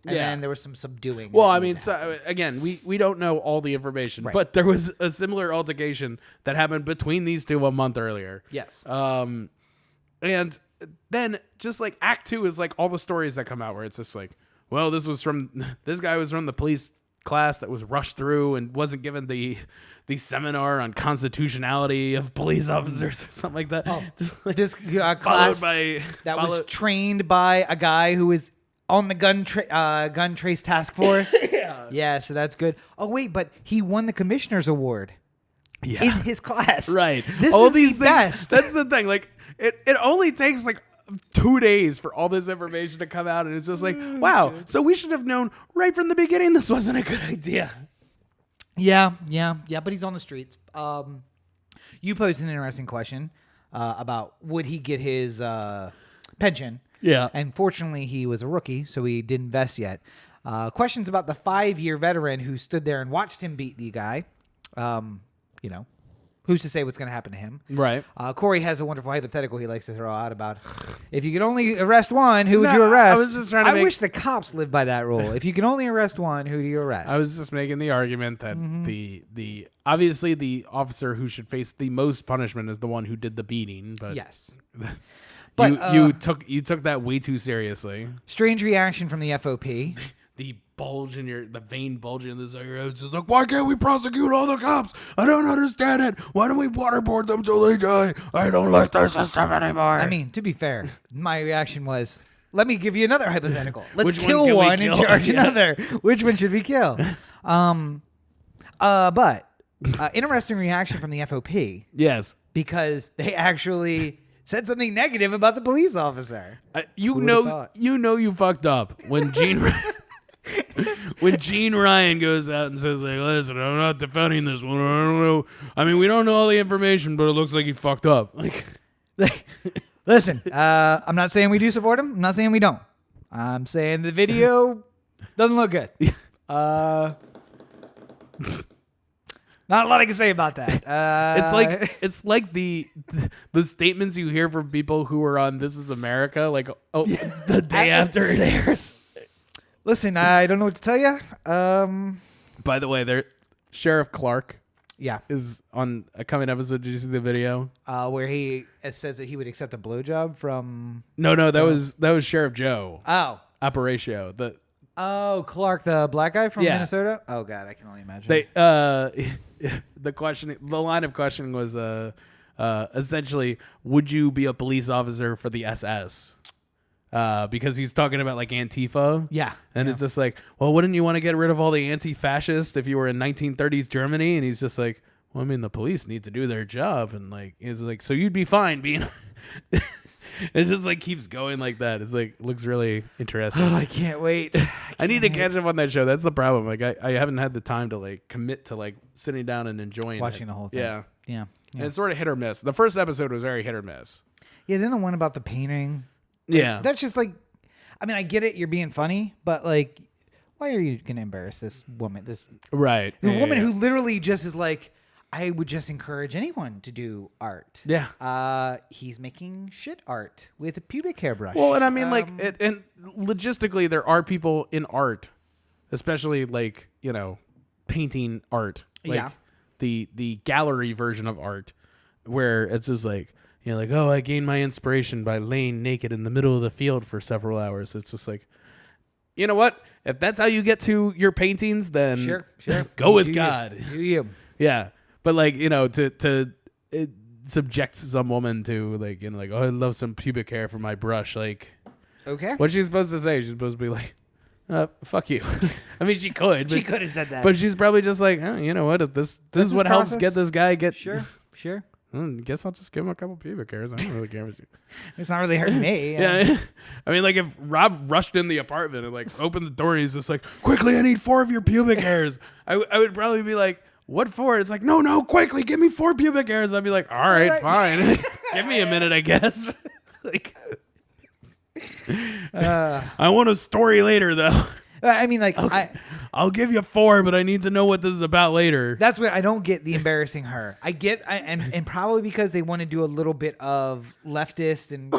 then there was some subduing. Well, that I mean, needed to happen. again, we don't know all the information, Right. but there was a similar altercation that happened between these two a month earlier. Yes. And then just like Act 2 is like all the stories that come out where it's just like, well, this guy was from the police class that was rushed through and wasn't given the seminar on constitutionality of police officers or something like that. Oh, this class was trained by a guy who was on the gun trace task force. Yeah, so that's good. Oh wait, but he won the commissioner's award in his class. Right. This all is these the things. best. That's the thing. Like it only takes like 2 days for all this information to come out, and it's just like, wow. So we should have known right from the beginning this wasn't a good idea. Yeah. But he's on the streets. You posed an interesting question about would he get his pension? Yeah. And fortunately, he was a rookie, so he didn't invest yet. Questions about the 5-year veteran who stood there and watched him beat the guy. Who's to say what's going to happen to him? Right. Corey has a wonderful hypothetical he likes to throw out about if you could only arrest one, who would you arrest? I was just trying to I wish the cops lived by that rule. If you can only arrest one, who do you arrest? I was just making the argument that the obviously the officer who should face the most punishment is the one who did the beating. But yes. But you took that way too seriously. Strange reaction from the FOP. The vein bulging in this area. It's just like, why can't we prosecute all the cops? I don't understand it. Why don't we waterboard them till they die? I don't like their system anymore. I mean, to be fair, my reaction was, let me give you another hypothetical. Let's Which kill one and charge another. Which one should we kill? But interesting reaction from the FOP. Yes. Because they actually said something negative about the police officer. You fucked up when Gene Ryan goes out and says, like, listen, I'm not defending this one. I don't know. I mean, we don't know all the information, but it looks like he fucked up. Like, listen, I'm not saying we do support him. I'm not saying we don't. I'm saying the video doesn't look good. Not a lot I can say about that. It's like the statements you hear from people who are on This Is America, like the day after it airs. Listen, I don't know what to tell you. By the way, Sheriff Clark is on a coming episode. Did you see the video? Where it says that he would accept a blowjob from... No, that was Sheriff Joe. Oh. Apparatio. Clark, the black guy from Minnesota? Oh, God, I can only imagine. The line of questioning was essentially, would you be a police officer for the SS? Because he's talking about like Antifa. Yeah. And it's just like, well, wouldn't you want to get rid of all the anti-fascists if you were in 1930s Germany? And he's just like, well, I mean, the police need to do their job. And like, it's like, so you'd be fine being... It just like keeps going like that. It's like, looks really interesting. Oh, I can't wait. I need to catch up on that show. That's the problem. Like I haven't had the time to like commit to like sitting down and enjoying watching the whole thing. Yeah. And it's sort of hit or miss. The first episode was very hit or miss. Yeah, then the one about the painting. Yeah. That's just like, I mean, I get it. You're being funny, but like, why are you going to embarrass this woman? Right. The woman who literally just is like, I would just encourage anyone to do art. Yeah. He's making shit art with a pubic hairbrush. Well, and I mean, and logistically, there are people in art, especially like, painting art. Like the gallery version of art, where it's just like, like, oh, I gained my inspiration by laying naked in the middle of the field for several hours. It's just like, you know what? If that's how you get to your paintings, then sure. Go with God. Do you? Yeah. But like, to subject some woman to like, like, oh, I love some pubic hair for my brush. Like, okay. What's she supposed to say? She's supposed to be like, fuck you. I mean, she could. But, she could have said that. But she's probably just like, oh, you know what? If this is what helps get this guy Sure. Guess I'll just give him a couple pubic hairs. I don't really care. It's not really hurting me. Yeah. I mean, like if Rob rushed in the apartment and like opened the door, and he's just like, quickly, I need 4 of your pubic hairs. I would probably be like, what for? It's like, no, quickly, give me 4 pubic hairs. I'd be like, all right. Fine. Give me a minute, I guess. Like, I want a story later, though. I mean, like, I'll give you 4, but I need to know what this is about later. That's what I don't get the embarrassing her. And probably because they want to do a little bit of leftist and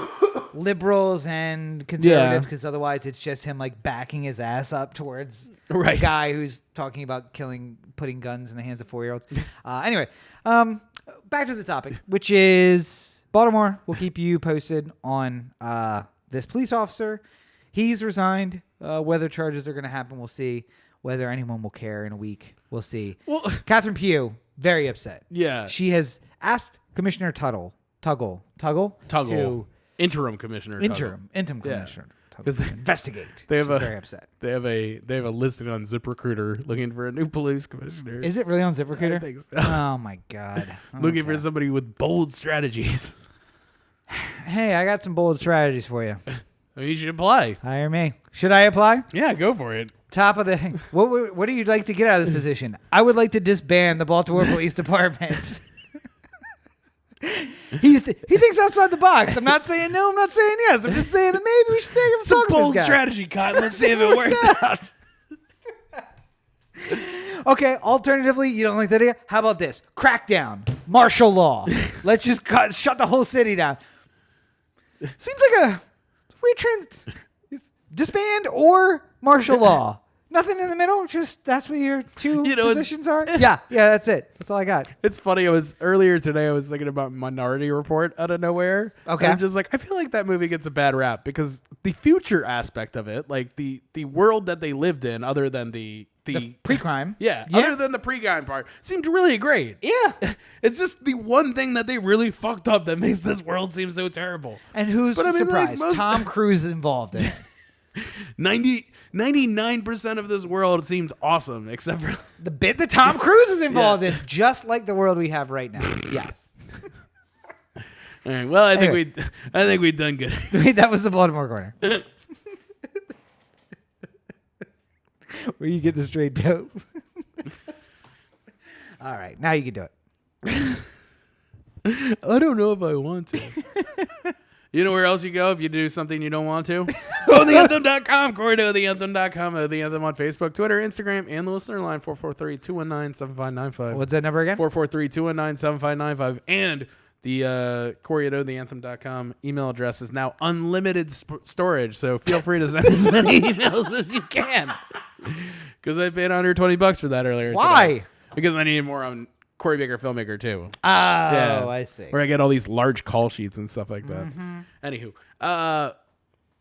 liberals and conservatives, because otherwise it's just him like backing his ass up towards a guy who's talking about putting guns in the hands of 4-year-olds. Anyway, back to the topic, which is Baltimore will keep you posted on this police officer. He's resigned. Whether charges are going to happen, we'll see. Whether anyone will care in a week, we'll see. Well, Catherine Pugh, very upset. Yeah. She has asked Commissioner Tuggle to interim commissioner. interim commissioner Tuggle to investigate. They have She's very upset. They have a listing on ZipRecruiter looking for a new police commissioner. Is it really on ZipRecruiter? I think so. Oh my god. Looking for somebody with bold strategies. Hey, I got some bold strategies for you. You should apply. Hire me. Should I apply? Yeah, go for it. Top of the what do you like to get out of this position? I would like to disband the Baltimore Police Department. He thinks outside the box. I'm not saying no. I'm not saying yes. I'm just saying that maybe we should take him It's a talk to bold this guy. strategy, Cotton. Let's see if it works out. Okay. Alternatively, you don't like that idea? How about this? Crackdown, martial law. Let's just shut the whole city down. Seems like a weird it's disband or martial law. Nothing in the middle. Just that's what your two positions are. Yeah, that's it. That's all I got. It's funny. Earlier today. I was thinking about Minority Report out of nowhere. Okay, and I'm just like, I feel like that movie gets a bad rap because the future aspect of it, like the world that they lived in, other than the pre-crime. Yeah, other than the pre-crime part, seemed really great. Yeah. It's just the one thing that they really fucked up that makes this world seem so terrible. And who's surprised? Like, Tom Cruise is involved in it. 99% of this world seems awesome, except for the bit that Tom Cruise is involved in, just like the world we have right now. Yes. All right. Well, I think we've done good. That was the Baltimore Corner. Where you get the straight dope. All right, now you can do it. I don't know if I want to. You know where else you go if you do something you don't want to? OTheAnthem.com. Corey to OTheAnthem.com. O The Anthem on Facebook, Twitter, Instagram, and the listener line 443-219-7595. What's that number again? 443-219-7595. And the Corey at OTheAnthem.com email address is now unlimited storage, so feel free to send as many emails as you can. Because I paid $120 for that earlier. Why? Today. Because I needed more on Corey Baker Filmmaker too. Oh, yeah. I see. Where I get all these large call sheets and stuff like that. Mm-hmm. Anywho,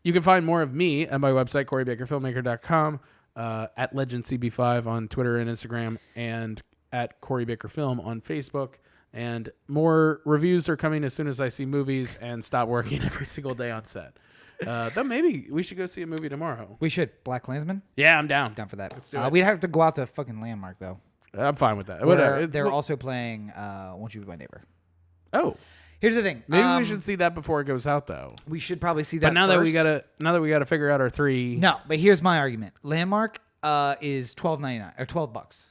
you can find more of me at my website, CoreyBakerFilmmaker.com, at LegendCB5 on Twitter and Instagram, and at Corey Baker Film on Facebook. And more reviews are coming as soon as I see movies and stop working every single day on set. Then maybe we should go see a movie tomorrow. We should. Black Klansman? Yeah, I'm down. Down for that. Let's do it. We'd have to go out to fucking Landmark, though. I'm fine with that. They're also playing Won't You Be My Neighbor. Oh. Here's the thing. Maybe we should see that before it goes out, though. We should probably see that But now first. that we gotta figure out our three. No, but here's my argument. Landmark is $12.99 or $12.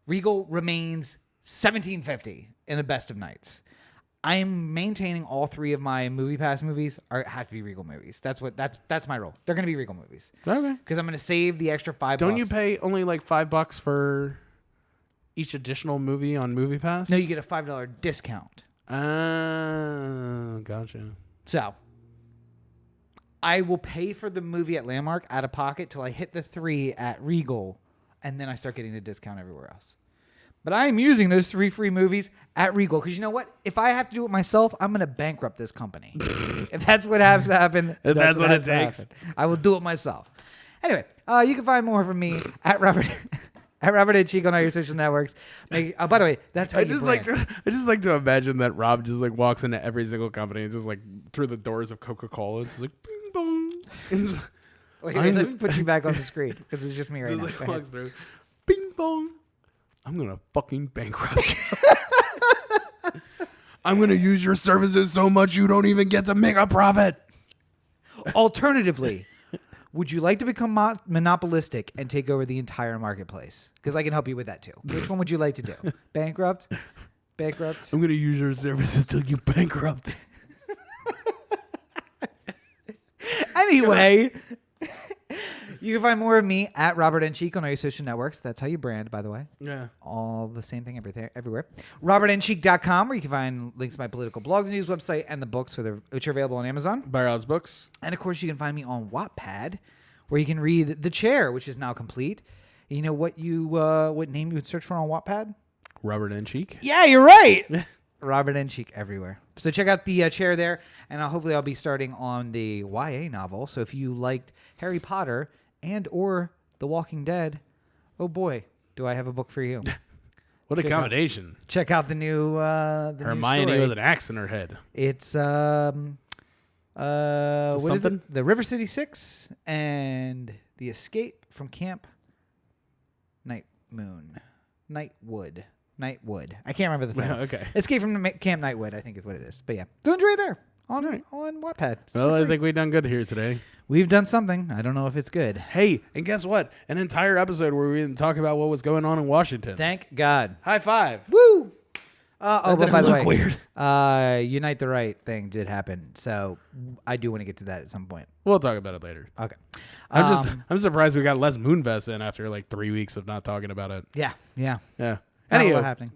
Regal remains $17.50 in the best of nights. I'm maintaining all three of my Movie Pass movies have to be Regal movies. That's my rule. They're gonna be Regal movies. Okay. Because I'm gonna save the extra $5. Don't you pay only like $5 for each additional movie on Movie Pass? No, you get a $5 discount. Gotcha. So I will pay for the movie at Landmark out of pocket till I hit the 3 at Regal, and then I start getting the discount everywhere else. But I am using those 3 free movies at Regal because you know what? If I have to do it myself, I'm going to bankrupt this company. If that's what has to happen, that's what has it to takes. happen. I will do it myself. Anyway, you can find more from me at Robert at Robert A. Cheek on all your social networks. By the way, that's how I you just like to imagine that Rob just like walks into every single company and just like through the doors of Coca-Cola. It's just like bing bong. Wait, let me put you back on the screen because it's just me right now. Like walks through, bing bong. I'm gonna fucking bankrupt you. I'm gonna use your services so much you don't even get to make a profit. Alternatively, would you like to become monopolistic and take over the entire marketplace? Because I can help you with that too. Which one would you like to do? Bankrupt? I'm gonna use your service until you bankrupt. Anyway, you can find more of me at Robert N. Cheek on all your social networks. That's how you brand, by the way. Yeah. All the same thing everywhere. RobertNCheek.com, where you can find links to my political blog, the news website, and the books, which are available on Amazon. Buy Rob's books. And, of course, you can find me on Wattpad, where you can read The Chair, which is now complete. You know what name you would search for on Wattpad? Robert N. Cheek. Yeah, you're right. Robert N. Cheek everywhere. So check out the chair there, and hopefully I'll be starting on the YA novel. So if you liked Harry Potter and or The Walking Dead, oh boy, do I have a book for you. What a combination. Check out the new Hermione new story. with an axe in her head. It's what is Something? it? The River City Six and the Escape from Camp Nightwood. I can't remember the title. Okay. Escape from Camp Nightwood, I think is what it is. But yeah, do enjoy it there on Wattpad. It's Well, for I free. think we've done good here today. We've done something. I don't know if it's good. Hey, and guess what? An entire episode where we didn't talk about what was going on in Washington. Thank God. High five. Woo! But by the way, weird. Unite the Right thing did happen, so I do want to get to that at some point. We'll talk about it later. Okay. I'm surprised we got less Moonvest in after like 3 weeks of not talking about it. Yeah. Yeah. Not a Anyway, lot happening.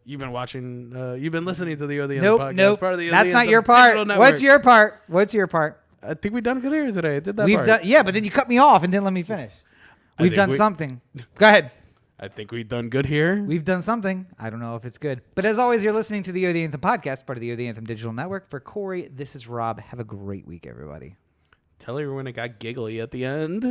You've been watching. You've been listening to the O The Anthem Nope, podcast. nope. Part of the O That's The not Anthem your part. digital network. What's your part? I think we've done good here today. I did that We've part. done, yeah, but then you cut me off and didn't let me finish. We've think done we- something. Go ahead. I think we've done good here. We've done something. I don't know if it's good. But as always, you're listening to the O The Anthem podcast, part of the O The Anthem digital network. For Corey, this is Rob. Have a great week, everybody. Tell everyone it got giggly at the end.